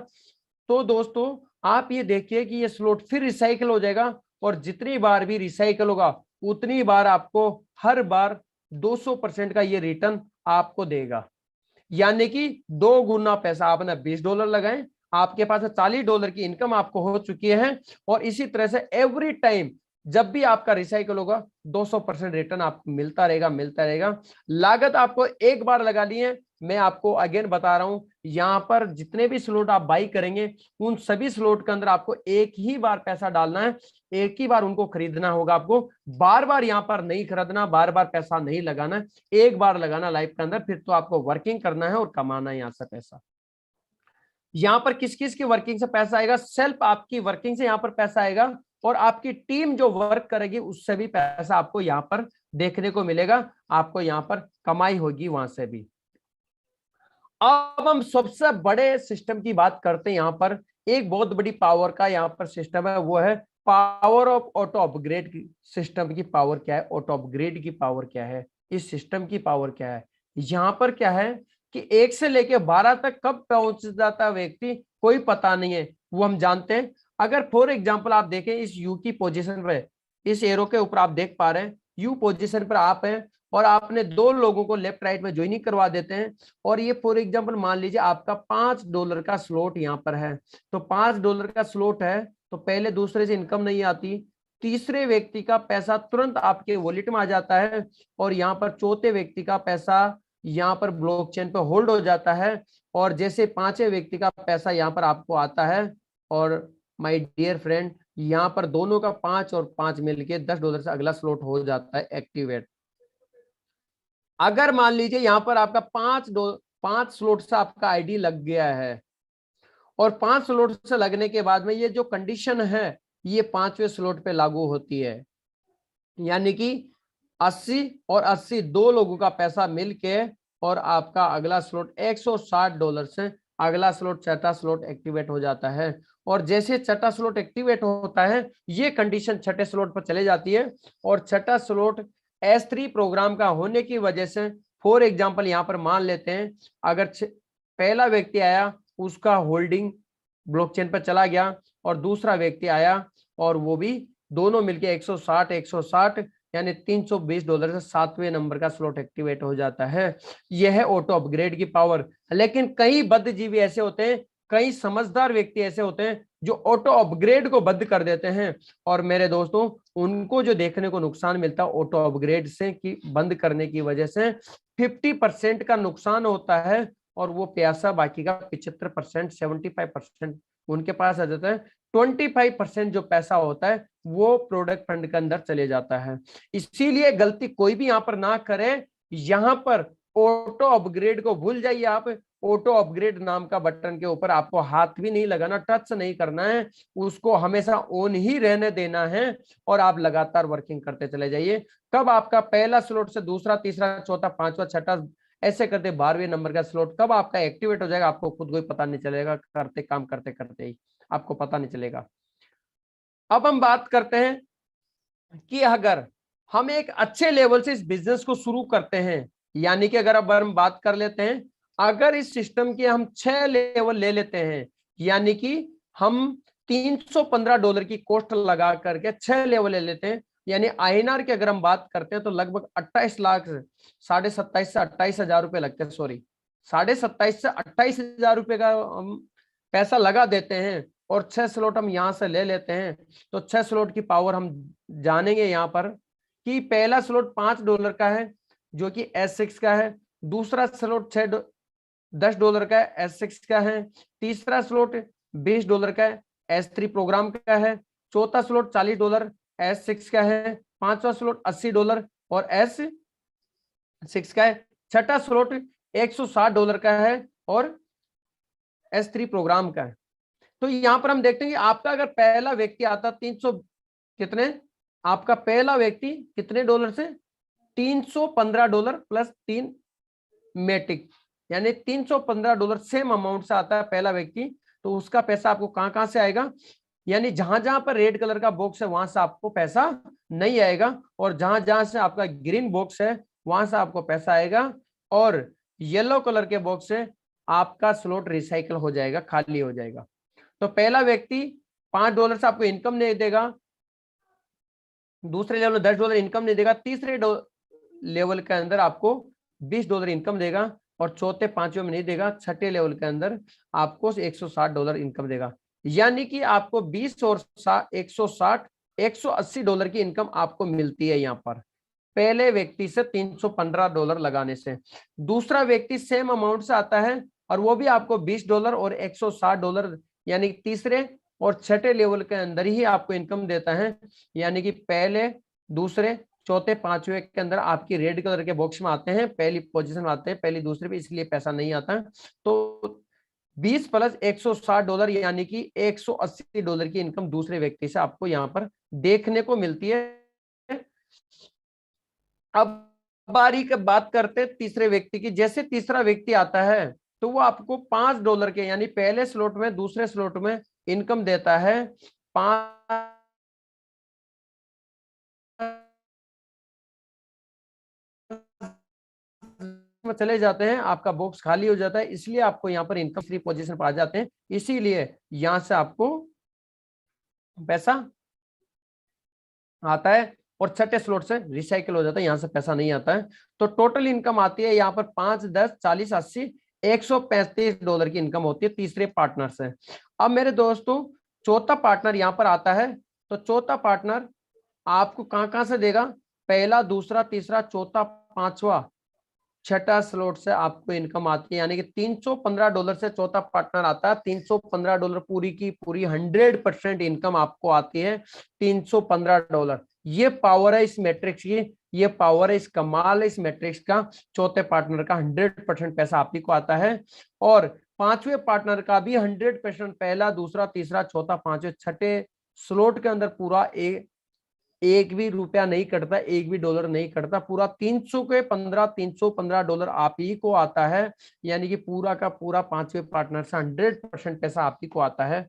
S2: तो दोस्तों आप ये देखिए कि ये स्लॉट फिर रिसाइकल हो जाएगा, और जितनी बार भी रिसाइकल होगा उतनी बार आपको हर बार 200% का ये रिटर्न आपको देगा। यानी कि 2 गुना पैसा आपने $20 लगाए, आपके पास $40 की इनकम आपको हो चुकी है। और इसी तरह से एवरी टाइम जब भी आपका रिसाइकल होगा 200% रिटर्न आपको मिलता रहेगा। लागत आपको एक बार लगा ली है, मैं आपको अगेन बता रहा हूं, यहां पर जितने भी स्लॉट आप बाई करेंगे उन सभी स्लॉट के अंदर आपको एक ही बार पैसा डालना है, एक ही बार उनको खरीदना होगा। आपको बार बार यहां पर नहीं खरीदना, बार बार पैसा नहीं लगाना, एक बार लगाना लाइफ के अंदर, फिर तो आपको वर्किंग करना है और कमाना है यहां से पैसा। यहां पर किस किस की वर्किंग से पैसा आएगा, सेल्फ आपकी वर्किंग से यहां पर पैसा आएगा, और आपकी टीम जो वर्क करेगी उससे भी पैसा आपको यहां पर देखने को मिलेगा, आपको यहां पर कमाई होगी वहां से भी। अब हम सबसे बड़े सिस्टम की बात करते हैं। यहां पर एक बहुत बड़ी पावर का यहां पर सिस्टम है, वो है पावर ऑफ ऑटो अपग्रेड की। सिस्टम की पावर क्या है, ऑटो अपग्रेड की पावर क्या है, इस सिस्टम की पावर क्या है। यहां पर क्या है कि 1 से लेके 12 तक कब पहुंच जाता है व्यक्ति कोई पता नहीं है, वो हम जानते हैं। अगर फॉर एग्जांपल आप देखें इस यू की पोजीशन पे, इस एरो के ऊपर आप देख पा रहे हैं यू पोजीशन पर आप हैं, और आपने 2 लोगों को लेफ्ट राइट में ज्वाइनिंग करवा देते हैं। और ये फॉर एग्जांपल मान लीजिए आपका $5 का स्लॉट यहाँ पर है, तो $5 का स्लॉट है, तो पहले दूसरे से इनकम नहीं आती, तीसरे व्यक्ति का पैसा तुरंत आपके वॉलेट में आ जाता है, और यहाँ पर चौथे व्यक्ति का पैसा यहाँ पर ब्लॉकचेन पे होल्ड हो जाता है, और जैसे पांचवें व्यक्ति का पैसा यहाँ पर आपको आता है। और माय डियर फ्रेंड, यहाँ पर दोनों का 5 और 5 मिलके $10 से अगला स्लॉट हो जाता है एक्टिवेट। अगर मान लीजिए यहाँ पर आपका 5 स्लॉट से आपका आईडी लग गया है, और 5 स्लॉट से लगने के बाद में ये जो कंडीशन है ये 5वें स्लॉट पे लागू होती है, यानी कि 80 और 80 2 लोगों का पैसा मिलके, और आपका अगला स्लॉट $160 से अगला स्लॉट छठा स्लॉट एक्टिवेट हो जाता है। और जैसे छठा स्लॉट एक्टिवेट होता है ये कंडीशन छठे स्लॉट पर चले जाती है, और छठा स्लॉट S3 प्रोग्राम का होने की वजह से, फॉर एग्जांपल यहाँ पर मान लेते हैं अगर पहला व्यक्ति आया उसका होल्डिंग ब्लॉकचेन पर चला गया, और दूसरा व्यक्ति आया और वो भी दोनों मिलके 160 यानी $320 से 7वें नंबर का स्लॉट एक्टिवेट हो जाता है। यह है ऑटो अपग्रेड की पावर। लेकिन कई बद्धजीवी ऐसे होते हैं, कई समझदार व्यक्ति ऐसे होते हैं जो ऑटो अपग्रेड को बंद कर देते हैं, और मेरे दोस्तों उनको जो देखने को नुकसान मिलता है ऑटो अपग्रेड से कि बंद करने की वजह से 50% का नुकसान होता है, और वो पैसा बाकी का 75% 75% उनके पास आ जाता है। 25% जो पैसा होता है वो प्रोडक्ट फंड के अंदर चले जाता है। इसीलिए गलती कोई भी यहाँ पर ना करे, यहाँ पर ऑटो अपग्रेड को भूल जाइए आप। ऑटो अपग्रेड नाम का बटन के ऊपर आपको हाथ भी नहीं लगाना, टच नहीं करना है, उसको हमेशा ऑन ही रहने देना है, और आप लगातार वर्किंग करते चले जाइए। कब आपका पहला स्लॉट से दूसरा, तीसरा, चौथा, पांचवा, छठा ऐसे करते 12वें नंबर का स्लॉट कब आपका एक्टिवेट हो जाएगा आपको खुद को ही पता नहीं चलेगा, करते काम करते करते ही आपको पता नहीं चलेगा। अब हम बात करते हैं कि अगर हम एक अच्छे लेवल से इस बिजनेस को शुरू करते हैं, यानी कि अगर अब हम बात कर लेते हैं, अगर इस सिस्टम के हम 6 लेवल ले लेते हैं, यानी कि हम $315 की कॉस्ट लगा करके 6 लेवल ले लेते हैं, यानी INR की अगर हम बात करते हैं तो लगभग 28 लाख 27.5 से 28,000 रुपए लगते हैं, सॉरी 27.5 से 28,000 रुपए का हम पैसा लगा देते हैं और 6 स्लॉट हम यहाँ से ले लेते हैं। तो 6 स्लॉट की पावर हम जानेंगे यहाँ पर कि पहला स्लॉट $5 का है जो कि S6 का है, दूसरा स्लॉट $10 का है S6 का है, तीसरा स्लॉट $20 का है S3 प्रोग्राम का है, चौथा स्लॉट $40 S6 का है, पांचवा स्लॉट $80 और S6 का है, छठा स्लॉट $160 का है और S3 प्रोग्राम का है। तो यहां पर हम देखते हैं कि आपका अगर पहला व्यक्ति आता 300 कितने, आपका पहला व्यक्ति कितने डॉलर से $315 प्लस 3 मेट्रिक, यानी $315 सेम अमाउंट से आता है पहला व्यक्ति। तो उसका पैसा आपको कहां कहां से आएगा, यानी जहां जहां पर रेड कलर का बॉक्स है वहां से आपको पैसा नहीं आएगा और जहां जहां से आपका ग्रीन बॉक्स है वहां से आपको पैसा आएगा और येलो कलर के बॉक्स से आपका स्लॉट रिसाइकल हो जाएगा, खाली हो जाएगा। तो पहला व्यक्ति $5 से आपको इनकम नहीं देगा, दूसरे लेवल में $10 इनकम नहीं देगा, तीसरे लेवल के अंदर आपको $20 इनकम देगा और चौथे पांचवें में नहीं देगा, छठे लेवल के अंदर आपको $160 इनकम देगा। यानी कि आपको 20 और 160 $180 की इनकम आपको मिलती है यहाँ पर पहले व्यक्ति से $315 लगाने से। दूसरा व्यक्ति सेम अमाउंट से आता है और वो भी आपको $20 और $160 यानी तीसरे और छठे लेवल के अंदर ही आपको इनकम देता है। यानी कि पहले दूसरे चौथे पांचवे के अंदर आपकी रेड कलर के बॉक्स में आते हैं, पहली पोजीशन में आते हैं, पहली दूसरे पे, इसलिए पैसा नहीं आता है। तो 20 प्लस $160 यानी कि $180 की इनकम दूसरे व्यक्ति से आपको यहाँ पर देखने को मिलती है। अब बारी की बात करते हैं तीसरे व्यक्ति की। जैसे तीसरा व्यक्ति आता है तो वो आपको $5 के, यानी पहले स्लॉट में दूसरे स्लॉट में इनकम देता है 5 में चले जाते हैं, आपका बॉक्स खाली हो जाता है, इसलिए आपको यहाँ पर इनकम फ्री पोजीशन पर आ जाते हैं, इसीलिए यहां से आपको पैसा आता है और छठे स्लॉट से रिसाइकल हो जाता है, यहां से पैसा नहीं आता है। तो टोटल इनकम आती है यहाँ पर 5, 10, 40, 80, $135 की इनकम होती है तीसरे पार्टनर से। अब मेरे दोस्तों चौथा पार्टनर यहाँ पर आता है, तो चौथा पार्टनर आपको कहां कहां से देगा, पहला दूसरा तीसरा चौथा पांचवा छठा स्लॉट से आपको इनकम आती है। यानी कि $315 से चौथा पार्टनर आता है, $315 पूरी की पूरी 100% इनकम आपको आती है, $315। ये पावर है इस मैट्रिक्स की, ये पावर है, इस कमाल है इस मैट्रिक्स का। चौथे पार्टनर का 100% पैसा आप ही को आता है और पांचवें पार्टनर का भी 100%, पहला दूसरा तीसरा चौथा पांचवें छठे स्लॉट के अंदर पूरा एक भी रुपया नहीं कटता, एक भी डॉलर नहीं कटता, पूरा $315 आप ही को आता है। यानी कि पूरा का पूरा पांचवें पार्टनर से 100% पैसा आप ही को आता है।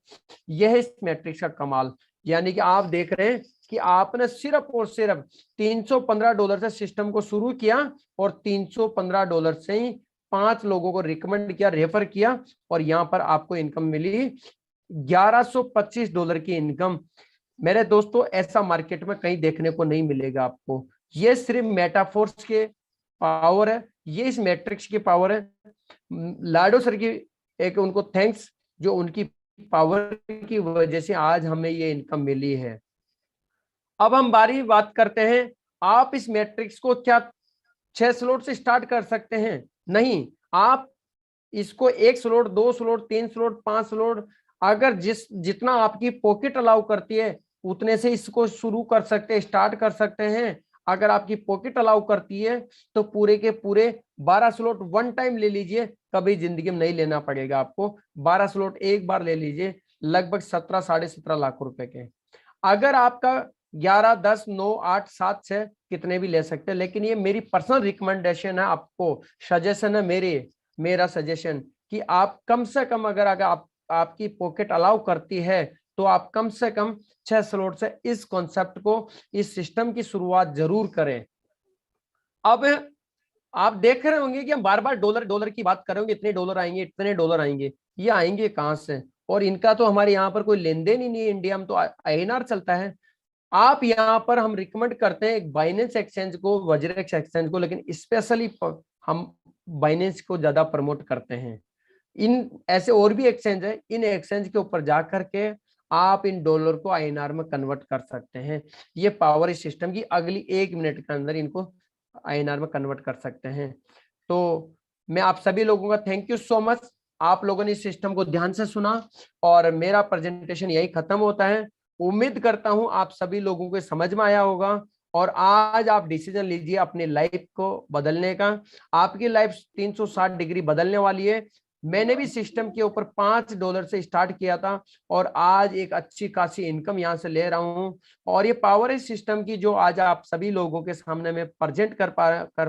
S2: यह इस मैट्रिक्स का कमाल। यानी कि आप देख रहे हैं कि आपने सिर्फ और सिर्फ $315 से सिस्टम को शुरू किया और $315 से ही 5 लोगों को रिकमेंड किया, रेफर किया और यहाँ पर आपको इनकम मिली $1125 की इनकम। मेरे दोस्तों ऐसा मार्केट में कहीं देखने को नहीं मिलेगा आपको। ये सिर्फ मेटाफोर्स के पावर है, ये इस मैट्रिक्स की पावर है। लाडो सर की एक उनको थैंक्स, जो उनकी पावर की वजह से आज हमें ये इनकम मिली है। अब हम बारी बात करते हैं, आप इस मैट्रिक्स को क्या 6 स्लॉट से स्टार्ट कर सकते हैं? नहीं, आप इसको 1 स्लॉट, 2 स्लॉट, 3 स्लॉट, 5 स्लॉट, अगर जितना आपकी पॉकेट अलाउ करती है उतने से इसको शुरू कर सकते हैं, स्टार्ट कर सकते हैं। अगर आपकी पॉकेट अलाउ करती है तो पूरे के पूरे 12 स्लॉट वन टाइम ले लीजिए, कभी जिंदगी में नहीं लेना पड़ेगा आपको। 12 स्लॉट एक बार ले लीजिए, लगभग 17, 17.5 लाख रुपए के। अगर आपका 11, 10, 9, 8, 7, 6 कितने भी ले सकते हैं, लेकिन ये मेरी पर्सनल रिकमेंडेशन है, आपको सजेशन है, मेरा सजेशन कि आप कम से कम अगर आपकी पॉकेट अलाउ करती है तो आप कम से कम 6 स्लॉट से इस कॉन्सेप्ट को, इस सिस्टम की शुरुआत जरूर करें। अब आप देख रहे होंगे कि हम बार बार डॉलर की बात कर रहे होंगे, इतने डॉलर आएंगे, इतने डॉलर आएंगे, ये आएंगे कहां से? और इनका तो हमारे यहाँ पर कोई लेन देन ही नहीं है, इंडिया में तो INR चलता है। आप यहाँ पर हम रिकमेंड करते हैं एक बाइनेंस एक्सचेंज को, वज्रेक्स एक्सचेंज को, लेकिन स्पेशली हम बाइनेंस को ज्यादा प्रमोट करते हैं। इन ऐसे और भी एक्सचेंज है, इन एक्सचेंज के ऊपर जा करके आप इन डॉलर को आईएनआर में कन्वर्ट कर सकते हैं। ये पावर इस सिस्टम की, अगली 1 मिनट के अंदर इनको आईएनआर में कन्वर्ट कर सकते हैं। तो मैं आप सभी लोगों का थैंक यू सो मच, आप लोगों ने इस सिस्टम को ध्यान से सुना और मेरा प्रेजेंटेशन यही खत्म होता है। उम्मीद करता हूं आप सभी लोगों को समझ में आया होगा और आज आप डिसीजन लीजिए अपनी लाइफ को बदलने का। आपकी लाइफ 360 डिग्री बदलने वाली है। मैंने भी सिस्टम के ऊपर $5 से स्टार्ट किया था और आज एक अच्छी खासी इनकम यहां से ले रहा हूं। और ये पावर इस सिस्टम की जो आज आप सभी लोगों के सामने में प्रेजेंट कर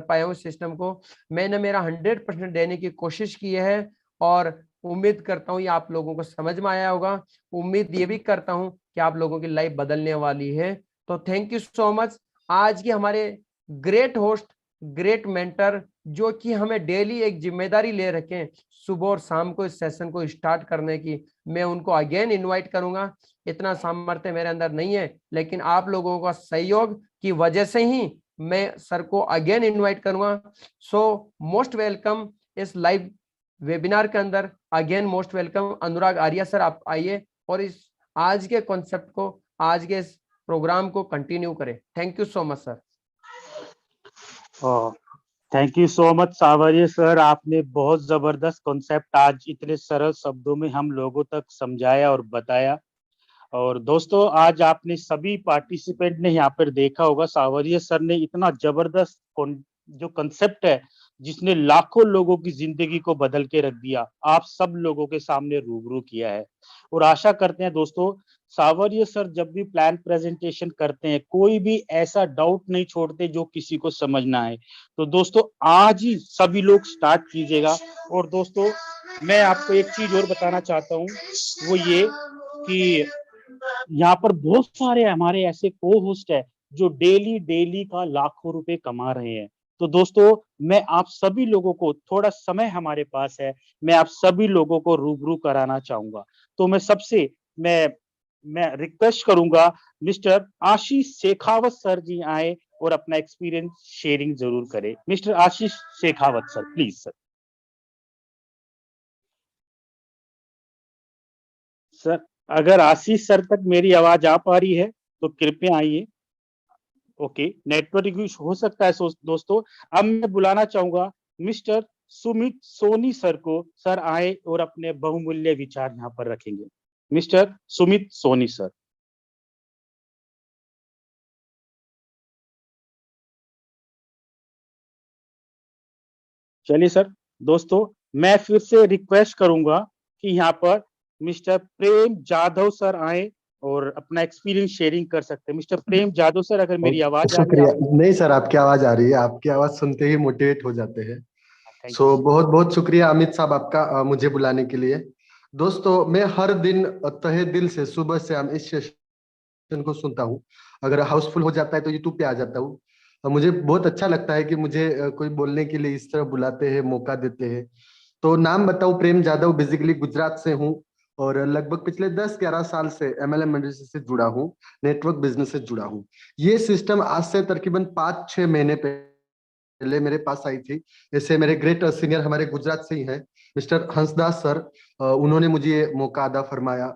S2: पाया हूं सिस्टम को, मैंने मेरा 100% देने की कोशिश की है और उम्मीद करता हूं ये आप लोगों को समझ में आया होगा। उम्मीद ये भी करता हूं कि आप लोगों की लाइफ बदलने वाली है। तो थैंक यू सो मच। आज के हमारे ग्रेट होस्ट, ग्रेट मेंटर, जो कि हमें डेली एक जिम्मेदारी ले रखे सुबह और शाम को इस सेशन को स्टार्ट करने की, मैं उनको अगेन इनवाइट करूंगा। इतना सामर्थ्य मेरे अंदर नहीं है, लेकिन आप लोगों का सहयोग की वजह से ही मैं सर को अगेन इनवाइट करूंगा। सो मोस्ट वेलकम इस लाइव वेबिनार के अंदर, अगेन मोस्ट वेलकम। अनुराग आर्या सर, आप आइए और इस आज के कॉन्सेप्ट को, आज के इस प्रोग्राम को कंटिन्यू करें। Thank you so much sir.
S3: Thank you so much सावरिया सर, आपने बहुत जबरदस्त कॉन्सेप्ट आज इतने सरल शब्दों में हम लोगों तक समझाया और बताया। और दोस्तों, आज आपने सभी पार्टिसिपेंट ने यहाँ पर देखा होगा, सावरिया सर ने इतना जबरदस्त जो कंसेप्ट है जिसने लाखों लोगों की जिंदगी को बदल के रख दिया, आप सब लोगों के सामने रूबरू किया है। और आशा करते हैं दोस्तों, सावरिया सर जब भी प्लान प्रेजेंटेशन करते हैं कोई भी ऐसा डाउट नहीं छोड़ते जो किसी को समझना है। तो दोस्तों आज ही सभी लोग स्टार्ट कीजिएगा। और दोस्तों मैं आपको एक चीज और बताना चाहता हूँ, वो ये कि यहाँ पर बहुत सारे हमारे ऐसे को होस्ट है जो डेली डेली का लाखों रुपए कमा रहे हैं। तो दोस्तों मैं आप सभी लोगों को, थोड़ा समय हमारे पास है, मैं आप सभी लोगों को रूबरू कराना चाहूंगा। तो मैं रिक्वेस्ट करूंगा मिस्टर आशीष शेखावत सर जी आए और अपना एक्सपीरियंस शेयरिंग जरूर करें। Mister Ashish Shekhawat sir, please sir. Sir अगर आशीष सर तक मेरी आवाज आ पा रही है तो कृपया आइए। ओके, नेटवर्क इशू हो सकता है दोस्तों। अब मैं बुलाना चाहूंगा मिस्टर सुमित सोनी सर को। सर आए और अपने बहुमूल्य विचार यहाँ पर रखेंगे। Mister Sumit Soni sir. चलिए सर, दोस्तों मैं फिर से रिक्वेस्ट करूंगा कि यहाँ पर मिस्टर प्रेम जाधव सर आए और अपना एक्सपीरियंस शेयरिंग कर सकते हैं। मिस्टर प्रेम जाधव सर, अगर मेरी आवाज आ रही है?
S4: शुक्रिया। नहीं सर, आपकी आवाज आ रही है, आपकी आवाज सुनते ही मोटिवेट हो जाते हैं।
S3: Thank
S4: so
S3: you.
S4: बहुत बहुत शुक्रिया अमित साहब आपका मुझे बुलाने के लिए। दोस्तों मैं हर दिन तहे दिल से सुबह से हम इस सेशन को सुनता हूँ। अगर हाउसफुल हो जाता है तो यूट्यूब पे आ जाता हूँ। मुझे बहुत अच्छा लगता है कि मुझे कोई बोलने के लिए इस तरह बुलाते हैं, मौका देते हैं। तो नाम बताऊं, प्रेम जाधव, बेसिकली गुजरात से हूँ और लगभग पिछले 10-11 साल से MLM इंडस्ट्री से जुड़ा हूँ, नेटवर्क बिजनेस से जुड़ा हूँ। ये सिस्टम आज से तकरीबन 5-6 महीने पहले मेरे पास आई थी। जैसे मेरे ग्रेट सीनियर हमारे गुजरात से ही हैं, मिस्टर हंसदास सर, उन्होंने मुझे ये मौका अदा फरमाया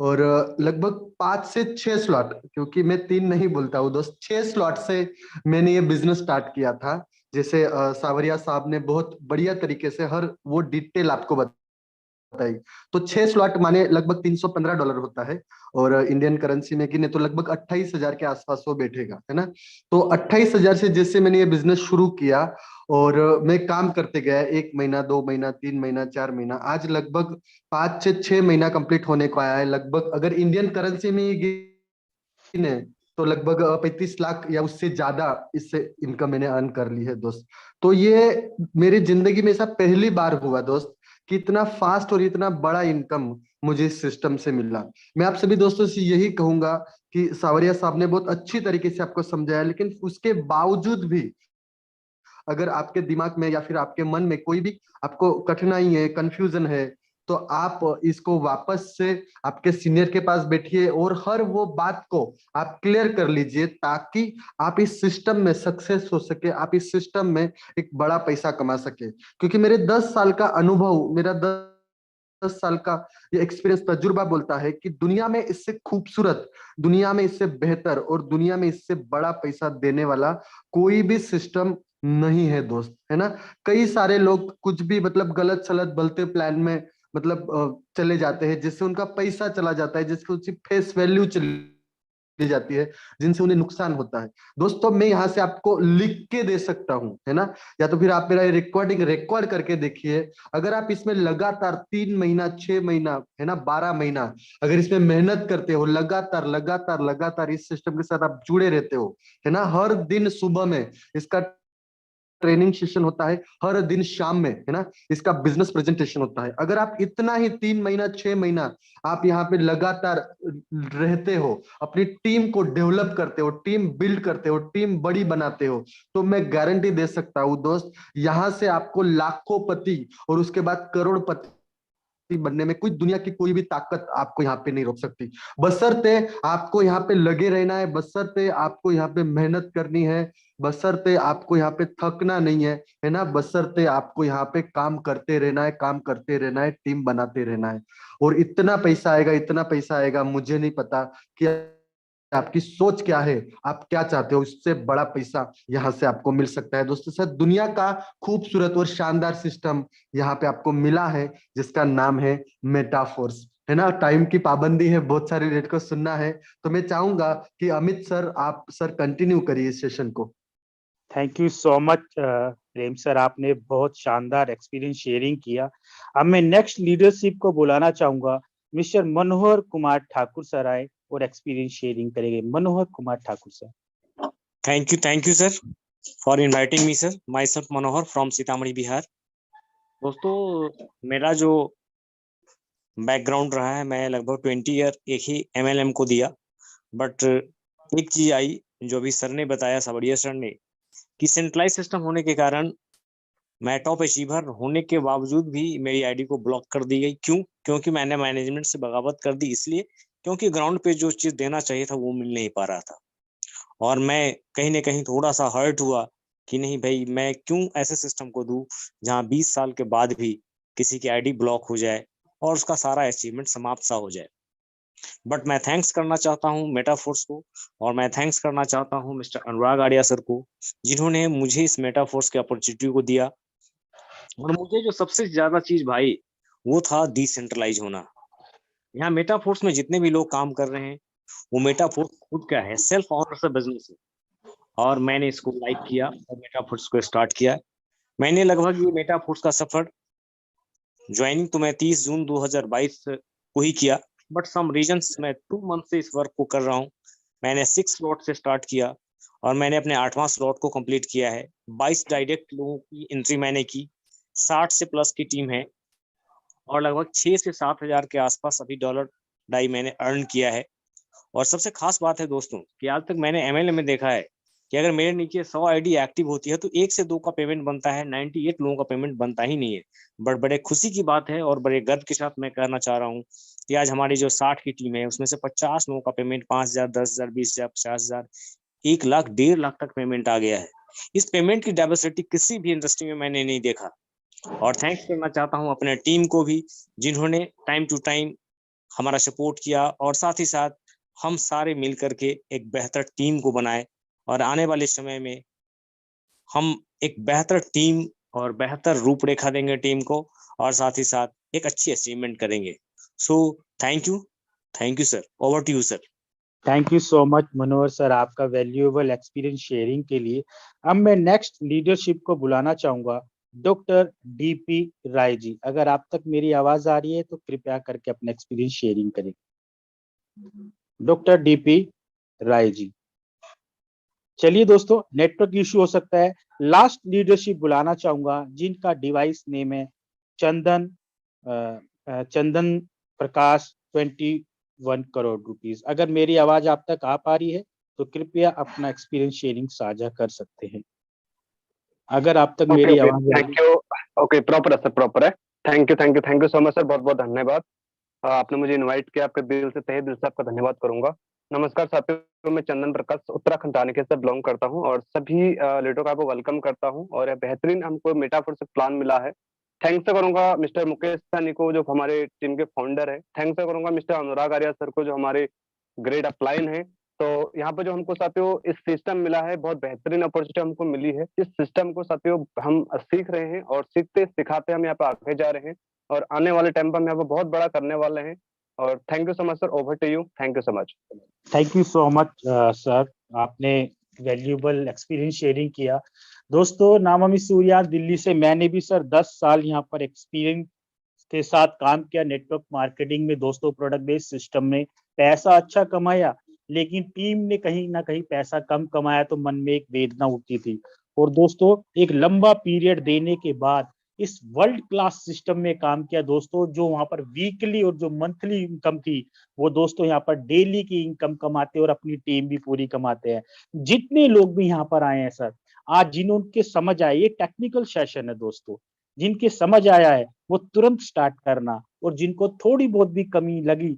S4: और लगभग 5 से 6 स्लॉट, क्योंकि मैं 3 नहीं बोलता हूँ दोस्त, 6 स्लॉट से मैंने ये बिजनेस स्टार्ट किया था। जैसे सावरिया साहब ने बहुत बढ़िया तरीके से हर वो डिटेल आपको बताई। तो 6 स्लॉट माने लगभग $315 होता है और इंडियन करेंसी में गिने तो लगभग 28,000 के आसपास वो बैठेगा, है ना। तो 28,000 से जैसे मैंने ये बिजनेस शुरू किया और मैं काम करते गया, 1 महीना, 2 महीना, 3 महीना, 4 महीना, आज लगभग 5 से 6 महीना कंप्लीट होने को आया है। लगभग अगर इंडियन करेंसी में ही गिने तो लगभग 35 लाख या उससे ज्यादा इससे इनकम मैंने अर्न कर ली है दोस्त। तो ये मेरी जिंदगी में ऐसा पहली बार हुआ दोस्त कि इतना फास्ट और इतना बड़ा इनकम मुझे इस सिस्टम से मिला। मैं आप सभी दोस्तों से यही कहूंगा कि सावरिया साहब ने बहुत अच्छी तरीके से आपको समझाया, लेकिन उसके बावजूद भी अगर आपके दिमाग में या फिर आपके मन में कोई भी आपको कठिनाई है, कंफ्यूजन है, तो आप इसको वापस से आपके सीनियर के पास बैठिए और हर वो बात को आप क्लियर कर लीजिए, ताकि आप इस सिस्टम में सक्सेस हो सके, आप इस सिस्टम में एक बड़ा पैसा कमा सके। क्योंकि मेरे 10 साल का अनुभव, मेरा 10 साल का ये एक्सपीरियंस, तजुर्बा बोलता है कि दुनिया में इससे खूबसूरत, दुनिया में इससे बेहतर और दुनिया में इससे बड़ा पैसा देने वाला कोई भी सिस्टम नहीं है दोस्त, है ना। कई सारे लोग कुछ भी मतलब गलत सलत बलते प्लान में मतलब चले जाते हैं, जिससे उनका पैसा चला जाता है, जिससे उसकी फेस वैल्यू चली जाती है, जिनसे उन्हें नुकसान होता है। दोस्तों मैं यहाँ से आपको लिख के दे सकता हूँ, है ना, या तो फिर आप मेरा रिकॉर्डिंग रिकॉर्ड करके देखिए। अगर आप इसमें लगातार 3 महीना, 6 महीना, है ना, 12 महीना अगर इसमें मेहनत करते हो, लगातार लगातार लगातार इस सिस्टम के साथ आप जुड़े रहते हो, है ना, हर दिन सुबह में इसका ट्रेनिंग सेशन होता है, हर दिन शाम में, है ना, इसका बिजनेस प्रेजेंटेशन होता है। अगर आप इतना ही 3 महीना, 6 महीना आप यहाँ पे लगातार रहते हो, अपनी टीम को डेवलप करते हो, टीम बिल्ड करते हो, टीम बड़ी बनाते हो, तो मैं गारंटी दे सकता हूँ दोस्त, यहाँ से आपको लाखों पति और उसके बाद करोड़पति बनने में कोई दुनिया की कोई भी ताकत आपको यहाँ पे नहीं रोक सकती। बशर्ते आपको यहाँ पे लगे रहना है, बशर्ते आपको यहाँ पे मेहनत करनी है, बशर्ते आपको यहाँ पे थकना नहीं है ना, बशर्ते आपको यहाँ पे काम करते रहना है, काम करते रहना है, टीम बनाते रहना है। और इतना पैसा आएगा, इतना पैसा आएगा, मुझे नहीं पता कि आपकी सोच क्या है, आप क्या चाहते हो, इससे बड़ा पैसा यहाँ से आपको मिल सकता है दोस्तों। सर दुनिया का खूबसूरत और शानदार सिस्टम यहाँ पे आपको मिला है, जिसका नाम है मेटाफोर्स, है ना। टाइम की पाबंदी है, बहुत सारे रेट को सुनना है, तो मैं चाहूंगा कि अमित सर, आप सर कंटिन्यू करिए इस सेशन को।
S3: Thank you so much Prem sir, आपने बहुत शानदार एक्सपीरियंस शेयरिंग किया। अब मैं नेक्स्ट लीडरशिप को बुलाना चाहूंगा, मिस्टर मनोहर कुमार ठाकुर सर आए और एक्सपीरियंस शेयरिंग करेंगे। Manohar Kumar Thakur sir.
S5: Thank you sir for inviting me sir. Myself Manohar from Sitamarhi Bihar. दोस्तों मेरा जो बैकग्राउंड रहा है, मैं लगभग 20 ईयर एक ही MLM को दिया, बट एक चीज आई जो भी सर ने बताया, सावरिया सर ने, कि सेंट्रलाइज सिस्टम होने के कारण मैं टॉप अचीवर होने के बावजूद भी मेरी आईडी को ब्लॉक कर दी गई। क्यों? क्योंकि मैंने मैनेजमेंट से बगावत कर दी, इसलिए क्योंकि ग्राउंड पे जो चीज देना चाहिए था वो मिल नहीं पा रहा था। और मैं कहीं ना कहीं थोड़ा सा हर्ट हुआ कि नहीं भाई, मैं क्यों ऐसे सिस्टम को दूं जहां 20 साल के बाद भी किसी की आईडी ब्लॉक हो जाए और उसका सारा अचीवमेंट समाप्त सा हो जाए। बट मैं थैंक्स करना चाहता हूं मेटाफोर्स को, और मैं थैंक्स करना चाहता हूं मिस्टर अनुराग आर्या सर को, जिन्होंने मुझे इस मेटाफोर्स के अपॉर्चुनिटी को दिया। और मुझे जो सबसे ज्यादा चीज भाई वो था डिसेंट्रलाइज होना। यहाँ मेटाफोर्स में जितने भी लोग काम कर रहे हैं, वो मेटाफोर्स खुद क्या है, सेल्फ ऑनरशिप बिजनेस है। और मैंने इसको लाइक किया और मेटाफोर्स को स्टार्ट किया। मैंने लगभग ये मेटाफोर्स का सफर, ज्वाइनिंग तो मैं 30 जून 2022 को ही किया, बट सम रीजंस मैं 2 मंथ से इस वर्क को कर रहा हूँ। मैंने 6 स्लॉट से स्टार्ट किया और मैंने अपने 8वां स्लॉट को कंप्लीट किया है। 22 डायरेक्ट लोगों की एंट्री मैंने की, 60 से प्लस की टीम है, और लगभग 6 से 7 हजार के आसपास अभी डॉलर डाई मैंने अर्न किया है। और सबसे खास बात है दोस्तों कि आज तक मैंने MLM में देखा है कि अगर मेरे नीचे 100 आईडी एक्टिव होती है तो 1 से 2 का पेमेंट बनता है, 98 लोगों का पेमेंट बनता ही नहीं है। बट बड़े खुशी की बात है और बड़े गर्व के साथ मैं कहना चाह रहा हूँ कि आज हमारी जो 60 की टीम है उसमें से 50 लोगों का पेमेंट 5,000, 10,000, 20,000, 50,000, 1 लाख, 1.5 लाख तक पेमेंट आ गया है। इस पेमेंट की डाइवर्सिटी किसी भी इंडस्ट्री में मैंने नहीं देखा। और थैंक्स करना चाहता हूँ अपने टीम को भी, जिन्होंने टाइम टू टाइम हमारा सपोर्ट किया, और साथ ही साथ हम सारे मिल करके एक बेहतर टीम को बनाए। और आने वाले समय में हम एक बेहतर टीम और बेहतर रूपरेखा देंगे टीम को, और साथ ही साथ एक अच्छी अचीवमेंट करेंगे। So thank you sir. Over to you sir.
S3: Thank you so much Manohar sir, आपका वैल्यूएबल एक्सपीरियंस शेयरिंग के लिए। अब मैं नेक्स्ट लीडरशिप को बुलाना चाहूंगा, डॉक्टर DP राय जी। अगर आप तक मेरी आवाज आ रही है तो कृपया करके अपना एक्सपीरियंस शेयरिंग करें। Doctor DP Rai ji. चलिए दोस्तों, नेटवर्क इश्यू हो सकता है। लास्ट लीडरशिप बुलाना चाहूंगा, जिनका डिवाइस नेम है चंदन प्रकाश 21 करोड़ रुपीस। अगर मेरी आवाज आप तक आ पा रही है तो कृपया अपना एक्सपीरियंस शेयरिंग साझा कर सकते हैं। अगर आप तक मेरी आवाज
S6: थैंक यू। ओके, प्रॉपर है सर, प्रॉपर है। Thank you so much sir, बहुत बहुत धन्यवाद। आपने मुझे इनवाइट किया, आपके दिल से, तहे दिल से आपका धन्यवाद करूंगा। नमस्कार साथियों, मैं चंदन प्रकाश उत्तराखंड टानिके से बिलोंग करता हूं और सभी लीडरों का आपको वेलकम करता हूं। और यह बेहतरीन हमको मेटाफोर से प्लान मिला है। थैंक्स करूंगा मिस्टर मुकेश सैनी को, जो हमारे टीम के फाउंडर है। थैंक्स करूंगा मिस्टर अनुराग आर्या सर को, जो हमारे ग्रेड अपलाइन है। तो यहाँ पे जो हमको साथियों इस सिस्टम मिला है, बहुत बेहतरीन अपॉर्चुनिटी हमको मिली है। इस सिस्टम को साथियों हम सीख रहे हैं और सीखते सिखाते हम यहाँ पे आगे जा रहे हैं और आने वाले टाइम पर हम यहाँ पे बहुत बड़ा करने वाले हैं। और thank you so much sir, over to you, thank you so much.
S3: Thank you so much sir, आपने वैल्यूएबल एक्सपीरियंस शेयरिंग किया। दोस्तों, नामामी सूर्या दिल्ली से, मैंने भी सर 10 साल यहाँ पर एक्सपीरियंस के साथ काम किया नेटवर्क मार्केटिंग में। दोस्तों, प्रोडक्ट बेस्ड सिस्टम में पैसा अच्छा कमाया, लेकिन टीम ने कहीं ना कहीं पैसा कम कमाया तो मन में एक वेदना उठती थी। और दोस्तों, एक लंबा पीरियड देने के बाद इस वर्ल्ड क्लास सिस्टम में काम किया दोस्तों, जो वहां पर वीकली और जो मंथली इनकम थी, वो दोस्तों यहाँ पर डेली की इनकम कमाते और अपनी टीम भी पूरी कमाते हैं। जितने लोग भी यहाँ पर आए हैं सर, आज जिन्होंने समझ आए, ये टेक्निकल सेशन है दोस्तों, जिनके समझ आया है वो तुरंत स्टार्ट करना, और जिनको थोड़ी बहुत भी कमी लगी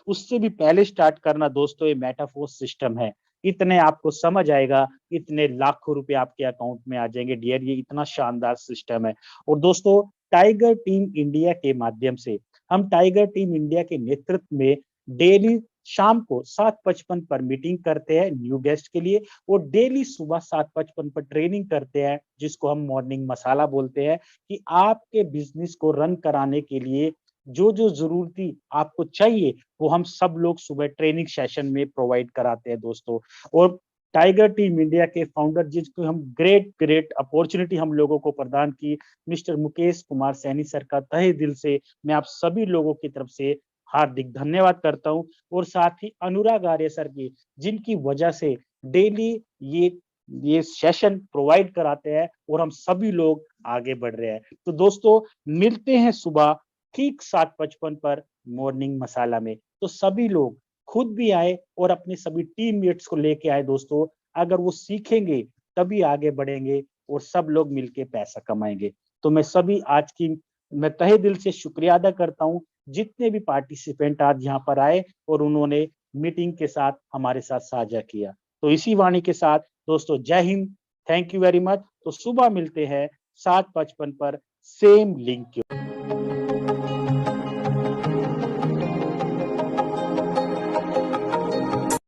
S3: उससे भी पहले स्टार्ट करना। दोस्तों, ये मेटाफोर्स सिस्टम है, इतने आपको समझ आएगा, इतने लाखों रुपए आपके अकाउंट में आ जाएंगे डियर। ये इतना शानदार सिस्टम है। और दोस्तों, टाइगर टीम इंडिया के माध्यम से, हम टाइगर टीम इंडिया के नेतृत्व में डेली शाम को 7:55 पर मीटिंग करते हैं न्यू गेस्ट के लिए, और डेली सुबह 7:55 पर ट्रेनिंग करते हैं, जिसको हम मॉर्निंग मसाला बोलते हैं, कि आपके बिजनेस को रन कराने के लिए जो जो जरूरती आपको चाहिए वो हम सब लोग सुबह ट्रेनिंग सेशन में प्रोवाइड कराते हैं दोस्तों। और टाइगर टीम इंडिया के फाउंडर, जिसको हम ग्रेट अपॉर्चुनिटी हम लोगों को प्रदान की, मिस्टर मुकेश कुमार सैनी सर का तहे दिल से मैं आप सभी लोगों की तरफ से हार्दिक धन्यवाद करता हूं। और साथ ही अनुराग आर्य सर की, जिनकी वजह से डेली ये सेशन प्रोवाइड कराते हैं और हम सभी लोग आगे बढ़ रहे हैं। तो दोस्तों, मिलते हैं सुबह ठीक 7:55 पर मॉर्निंग मसाला में। तो सभी लोग खुद भी आए और अपने सभी टीममेट्स को लेके आए दोस्तों। अगर वो सीखेंगे तभी आगे बढ़ेंगे और सब लोग मिलके पैसा कमाएंगे। तो मैं तहे दिल से शुक्रिया अदा करता हूं, जितने भी पार्टिसिपेंट आज यहाँ पर आए और उन्होंने मीटिंग के साथ हमारे साथ साझा किया। तो इसी वाणी के साथ दोस्तों, जय Hind, thank you very much. तो सुबह मिलते हैं 7:55 पर सेम लिंक के